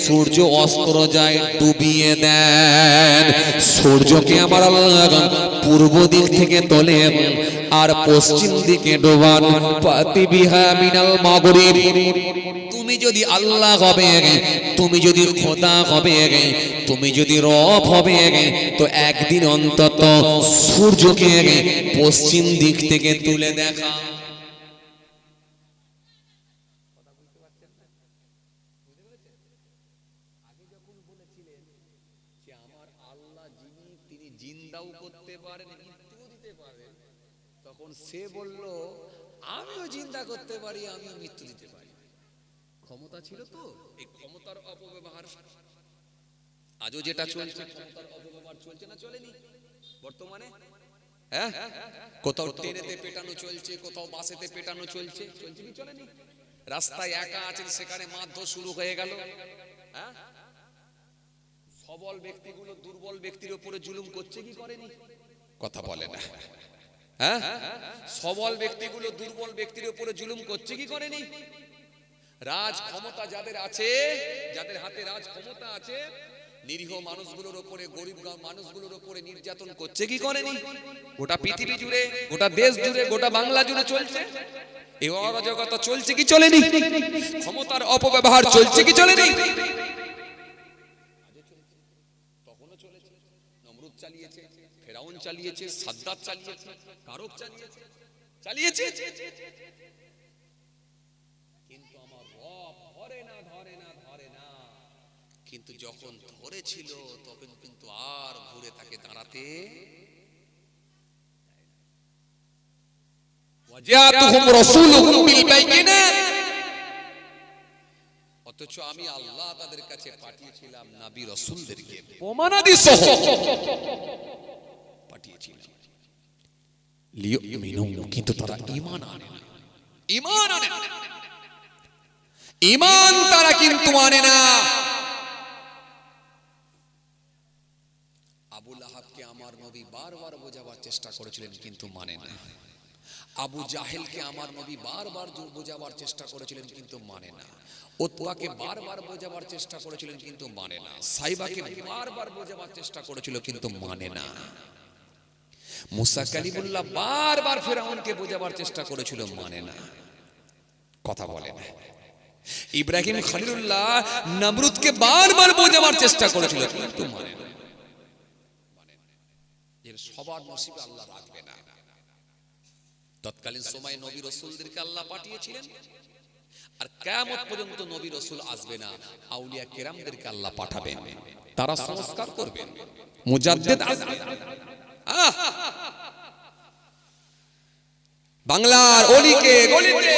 সূর্য অস্ত যায়, ডুবিয়ে দেন। সূর্যকে আমার আল্লাহ পূর্ব দিক থেকে তোলেন আর পশ্চিম দিকে ডোবান। ফাতিবিহা মিনাল মাগরিব, তুমি যদি আল্লাহ হবে, তুমি যদি খোদা হবে, তুমি যদি রব হবে, তো একদিন অন্তত সূর্যকে পশ্চিম দিক থেকে তুলে দেখা। তিনি জিন্দাও করতে পারেন, মৃত্যুও দিতে পারেন, তখন সে বলল আমিও জিন্দা করতে পারি, আমিও মৃত্যু দিতে পারি। ক্ষমতা ছিল তো, এই ক্ষমতার অপব্যবহার আজও যেটা চলছে, ক্ষমতার অপব্যবহার চলছে না চলেনি বর্তমানে? হ্যাঁ, কোথাও ট্রেনেতে পেটানো চলছে, কোথাও বাসেতে পেটানো চলছে, চলছে কি চলেনি? রাস্তায় একা আছেন, সেখানে মারধর শুরু হয়ে গেল। হ্যাঁ, সবল ব্যক্তিগুলো দুর্বল ব্যক্তির উপরে জুলুম করছে কি করেনি? কথা বলে না। হ্যাঁ, সবল ব্যক্তিগুলো দুর্বল ব্যক্তির উপরে জুলুম করছে কি করেনি? রাজ ক্ষমতা যাদের আছে, যাদের হাতে রাজ ক্ষমতা আছে, নিরীহ মানুষগুলোর উপরে, গরিব মানুষগুলোর উপরে নির্যাতন করছে কি করেনি? গোটা পৃথিবী জুড়ে, গোটা দেশ জুড়ে, গোটা বাংলা জুড়ে চলছে। এই অরাজকতা চলছে কি চলেনি? ক্ষমতার অপব্যবহার চলছে কি চলেনি? চালিয়েছে, ফেরাউন চালিয়েছে, সাদ্দাত চালিয়েছে, কারব চালিয়েছে, চালিয়েছে, কিন্তু আমার রব ধরে না, ধরে না, ধরে না। কিন্তু যখন ধরেছিল তখন কিন্তু আর ঘুরে তাকে দাঁড়াতে ওয়াজাতুহুম রাসূলুহুম বিল বাইয়িনাত, অথচ আমি আল্লাহ তাদের কাছে পাঠিয়েছিলাম নবী রাসূলদেরকে প্রমাণাদি সহ পাঠিয়েছিলাম, লিয়ুমিনু, কিন্তু তারা ঈমান আনে না, ঈমান আনে না, ঈমান তারা কিন্তু আনে না। আবু লাহাবকে আমার নবী বারবার বোঝাবার চেষ্টা করেছিলেন কিন্তু মানে না। আবু জাহেলকে আমার নবী বারবার বোঝাবার চেষ্টা করেছিলেন কিন্তু মানে না। উতবাকে বারবার বোঝাবার চেষ্টা করেছিলেন কিন্তু মানে না। সাইবাকে বারবার বোঝাবার চেষ্টা করেছিল কিন্তু মানে না। মুসা কালিমুল্লাহ বারবার ফিরআউনকে বোঝাবার চেষ্টা করেছিল, মানে না, কথা বলে না। ইব্রাহিম খলিলুল্লাহ নমরুদকে বারবার বোঝাবার চেষ্টা করেছিল কিন্তু মানে না। এর সবার নসিবে আল্লাহ রাখবে না। তৎকালীন সময়ে নবী রাসূলদেরকে আল্লাহ পাঠিয়েছিলেন, আর কিয়ামত পর্যন্ত নবী রাসূল আসবে না, আউলিয়া কেরামদেরকে আল্লাহ পাঠাবেন, তারা সংস্কার করবেন, মুজাদ্দিদ আসবে। বাংলার অলিকে গলিতে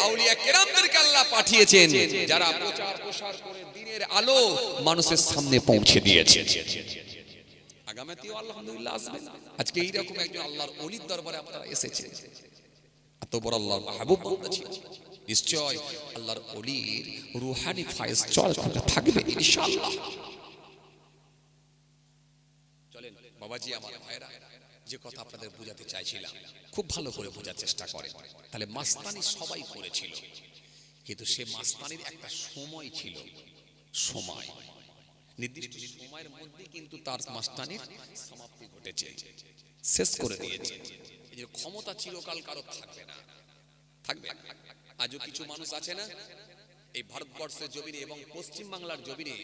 আউলিয়া কেরামদেরকে আল্লাহ পাঠিয়েছেন, যারা প্রচার প্রসার করে দ্বীনের আলো মানুষের সামনে পৌঁছে দিয়েছে। আগামীতেও আলহামদুলিল্লাহ আসবেন। আজকে এইরকম একজন আল্লাহর ওলির দরবারে আপনারা এসেছেন, এত বড় আল্লাহর মাহবুব বান্দা ছিল, নিশ্চয় আল্লাহর ওলির রূহানি ফায়েজ চলতে থাকবে ইনশাআল্লাহ। চলেন বাবাজি, আমার ভাইরা, যে কথা আপনাদের বোঝাতে চাইছিলাম খুব ভালো করে বোঝার চেষ্টা করেন। তাহলে মাস্তানি সবাই করেছিল, কিন্তু সে মাস্তানির একটা সময় ছিল, সময় নির্দিষ্ট সময়ের মধ্যে কিন্তু তার মাস্তানির সমাপ্তি ঘটেছে, শেষ করে দিয়েছে। এই যে ক্ষমতা চিরকাল কারো থাকবে না, থাকবে না। আজও কিছু মানুষ আছে না এই ভারতবর্ষের জমিনে এবং পশ্চিম বাংলার জমিনে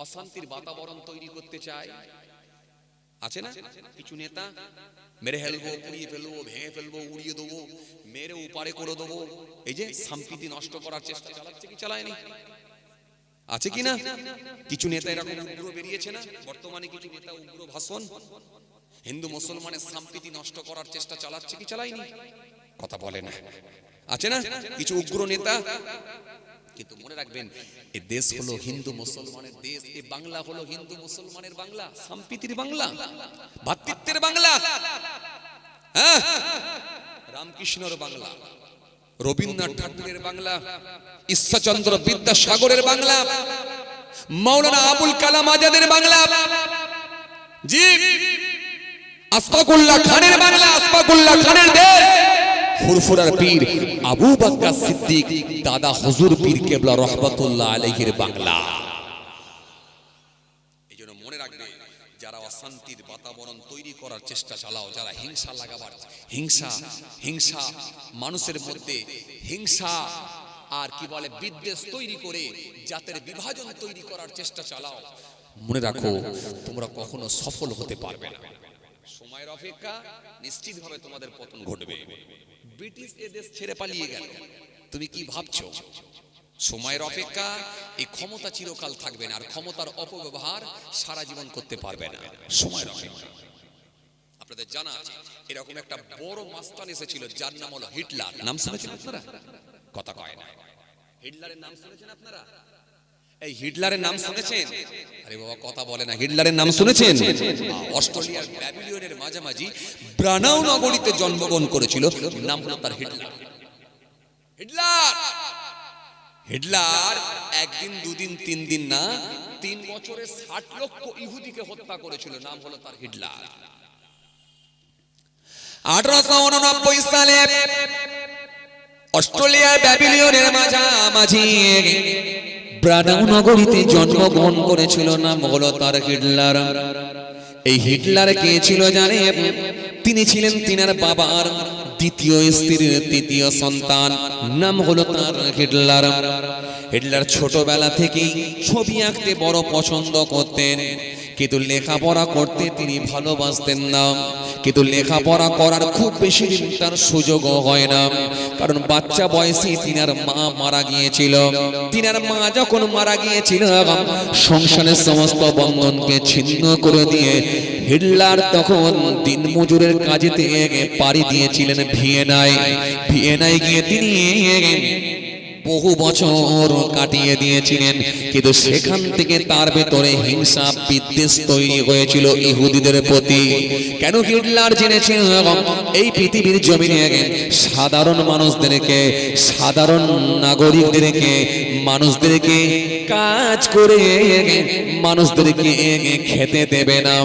অশান্তির বাতাবরণ তৈরি করতে চায়, আছে না? কিছু নেতা মেরে ফেলবো, পুড়িয়ে ফেলবো, ভেঙে ফেলবো, উড়িয়ে দেবো, মেরে উপারে করে দেবো, এই যে সম্প্রীতি নষ্ট করার চেষ্টা চালাচ্ছে কি চালায়নি? আছে কি না? কিছু নেতা এরকম উগ্র বেরিয়েছে না বর্তমানে? কিছু নেতা উগ্র ভাষণ, হিন্দু মুসলমানের সম্প্রীতি নষ্ট করার চেষ্টা চালাচ্ছে কি চালায়নি? কথা বলে না, আছে না কিছু উগ্র নেতা? কিন্তু মনে রাখবেন, এ দেশ হলো হিন্দু মুসলমানের দেশ, এ বাংলা হলো হিন্দু মুসলমানের বাংলা, সম্প্রীতির বাংলা, ভ্রাতৃত্বের বাংলা, হ্যাঁ, রামকৃষ্ণর বাংলা, রবীন্দ্রনাথ ঠাকুরের বাংলা, ঈশ্বরচন্দ্র বিদ্যাসাগরের বাংলা, মাওলানা আবুল কালাম আজাদের বাংলা, জি, আশফাকুল্লাহ খানের বাংলা, আশফাকুল্লাহ খানের দেশ, ফুরফুরার পীর আবু বকর সিদ্দিক দাদা হুজুর পীর কেবলা রহমাতুল্লাহ আলাইহির বাংলা। এইজন্য মনে রাখবে, যারা অশান্তির বাতাবরণ তৈরি করার চেষ্টা চালাও, যারা হিংসা লাগাবার, হিংসা মানুষের মধ্যে হিংসা আর কি বলে বিদ্বেষ তৈরি করে জাতের বিভাজন তৈরি করার চেষ্টা চালাও, মনে রাখো তোমরা কখনো সফল হতে পারবে না। সময়ের অপেক্ষা, নিশ্চিতভাবে তোমাদের পতন ঘটবে। ব্রিটিশ এ দেশ ছেড়ে পালিয়ে গেল, তুমি কি ভাবছো? সময়ের অপেক্ষা, এই ক্ষমতা চিরকাল থাকবে না, আর ক্ষমতার অপব্যবহার সারা জীবন করতে পারবে না। সময়ের অপেক্ষা। আপনাদের জানা আছে এরকম একটা বড় মাস্তান এসেছিল, যার নাম হলো হিটলার। নাম শুনেছেন আপনারা? কথা কয় না। হিটলারের নাম শুনেছেন আপনারা? এই হিটলারের নাম শুনেছেন? আরে বাবা কথা বলে না। হিটলারের নাম শুনেছেন? অস্ট্রেলিয়ার ব্যাবিলনের মাঝামাঝি ব্রানাউ নগরীতে জন্মগ্রহণ করেছিল, নাম হলো তার হিটলার। হিটলার একদিন, দুদিন, 3 দিন না, 3 বছরে 60 লক্ষ ইহুদিকে হত্যা করেছিল, নাম হলো তার হিটলার। 1889 সালে অস্ট্রেলিয়ার ব্যাবিলনের মাঝামাঝি ব্রানাউ নগরীতে জন্মগ্রহণ করেছিল, নাম হলো তার হিটলার। এই হিটলার কে ছিল জানেন? তিনি ছিলেন তিনার বাবার দ্বিতীয় স্ত্রীর 3য় সন্তান, নাম হলো তার হিটলার। হিটলার ছোটবেলা থেকেই ছবি আঁকতে বড় পছন্দ করতেন, কিন্তু লেখাপড়া করতে তিনি ভালোবাসতেন না। কিন্তু লেখাপড়া করার খুব বেশি দিন তার সুযোগও হয় না, কারণ বাচ্চা বয়সে তিনার মা মারা গিয়েছিল। তিনার মা যখন মারা গিয়েছিল, সংসারের সমস্ত বন্ধনকে ছিন্ন করে দিয়ে হিটলার তখন দিনমজুরের কাজেতে পাড়ি দিয়েছিলেন ভিয়েনায়। ভিয়েনায় গিয়ে তিনি বহু বছর কাটিয়ে দিয়েছিলেন, কিন্তু সেখান থেকে তার ভেতরে হিংসা বিদ্বেষ তৈরি হয়েছিল ইহুদিদের প্রতি। কেন? হিটলার জেনেছিল এই পৃথিবীর জমিনে সাধারণ মানুষদেরকে, সাধারণ নাগরিকদেরকে, মানুষদেরকে কাজ করে মানুষদেরকে খেতে দেবে না,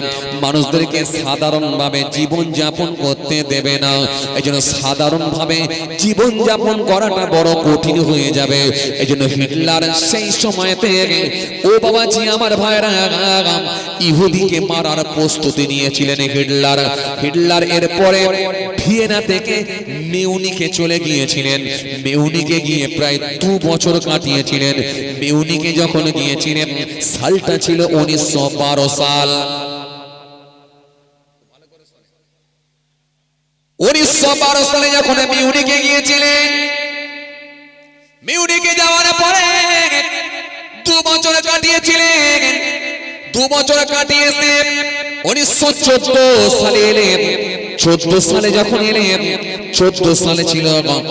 মানুষদেরকে সাধারণভাবে জীবন যাপন করতে দেবে না। এই জন্য সাধারণভাবে জীবন যাপন করাটা বড় কঠিন হয়ে যাবে। এই জন্য হিটলার সেই সময়তে, ও বাবাজি আমার ভাইরা, ইহুদিকে মারার প্রস্তুতি নিয়েছিলেন হিটলার। এরপরে ভিয়েনা থেকে মিউনিকে চলে গিয়েছিলেন। মিউনিকে গিয়ে প্রায় 2 বছর কাটিয়েছিলেন। মিউনিকে যখন গিয়েছিলেন, সালটা ছিল 1912 সাল। 1912 সালে যখন মিউনিকে গিয়েছিলেন, মিউনিকে যাওয়ার পরে 2 বছর কাটিয়েছিলেন। 2 বছর কাটিয়ে 1914 সালে এলেন। 14 সালে যখন এলেন, 14 সালে ছিল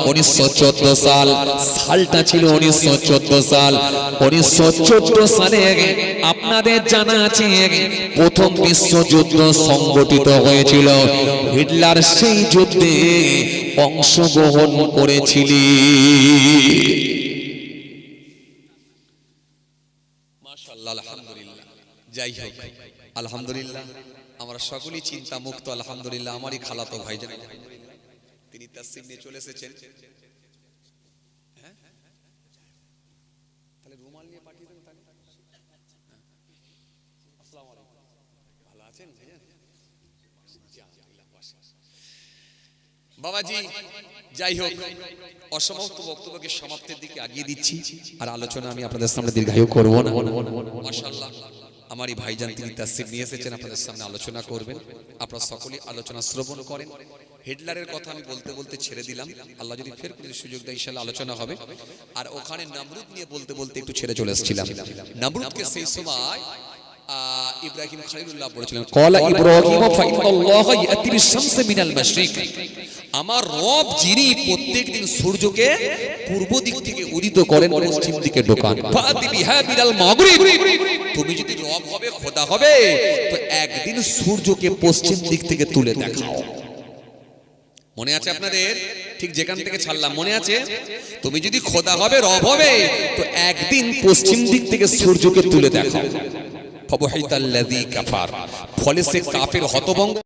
1914 সাল, সালটা ছিল 1914 সাল। 1914 সালে আপনাদের জানা আছে প্রথম বিশ্বযুদ্ধ সংগঠিত হয়েছিল। হিটলার সেই যুদ্ধে অংশগ্রহণ করেছিলেন। মাশাআল্লাহ, আলহামদুলিল্লাহ। যাই হোক, আলহামদুলিল্লাহ আমরা সকলেই চিন্তা মুক্ত। আলহামদুলিল্লাহ, আমারই খালাতো ভাইজান তিনি তাসসিম নিয়ে চলে এসেছেন। তাহলে রুমাল নিয়ে পাঠিয়ে দেন। আসসালামু আলাইকুম, ভালো আছেন ভাইজান? বাবাজি, যাই হোক, অসমাপ্ত বক্তব্যকে সমাপ্তির দিকে আগিয়ে দিচ্ছি, আর আলোচনা আমি আপনাদের সামনে দীর্ঘায়ু করব না। মাশাআল্লাহ, আমারই ভাইজান তিনি তাসসিম নিয়ে এসেছেন, আপনাদের সামনে আলোচনা করবেন। আপনারা সকলেই আলোচনা শ্রবণ করেন। হিটলারের কথা আমি বলতে বলতে ছেড়ে দিলাম, আল্লাহ যদি ফের কোনো সুযোগ দেয় ইনশাআল্লাহ আলোচনা হবে। আর ওখানে নমরুদ নিয়ে বলতে বলতে একটু ছেড়ে চলে এসেছিলাম। নমরুদকে সেই সময় ইব্রাহিম খলিলুল্লাহ বলেছিলেন, ক্বালা ইব্রাহিম ফাইনাল্লাহ ইয়াতি বিশ-শামস মিনাল মাশরিক। আমার রব যিনি প্রত্যেকদিন সূর্যকে পূর্ব দিক থেকে উদিত করেন পশ্চিম দিকে ঢোকান ফাতি বিহা বিনাল মাগরিব তুমি যদি রব হবে খোদা হবে তো একদিন সূর্যকে পশ্চিম দিক থেকে তুলে দেখাও মনে আছে আপনাদের ঠিক যেখান থেকে ছাড়লাম মনে আছে তুমি যদি খোদা হবে রব হবে তো একদিন পশ্চিম দিক থেকে সূর্যকে তুলে দেখাও ফাবহিতাল্লাযী কাফার ফলে সে কাফের হতভম্ব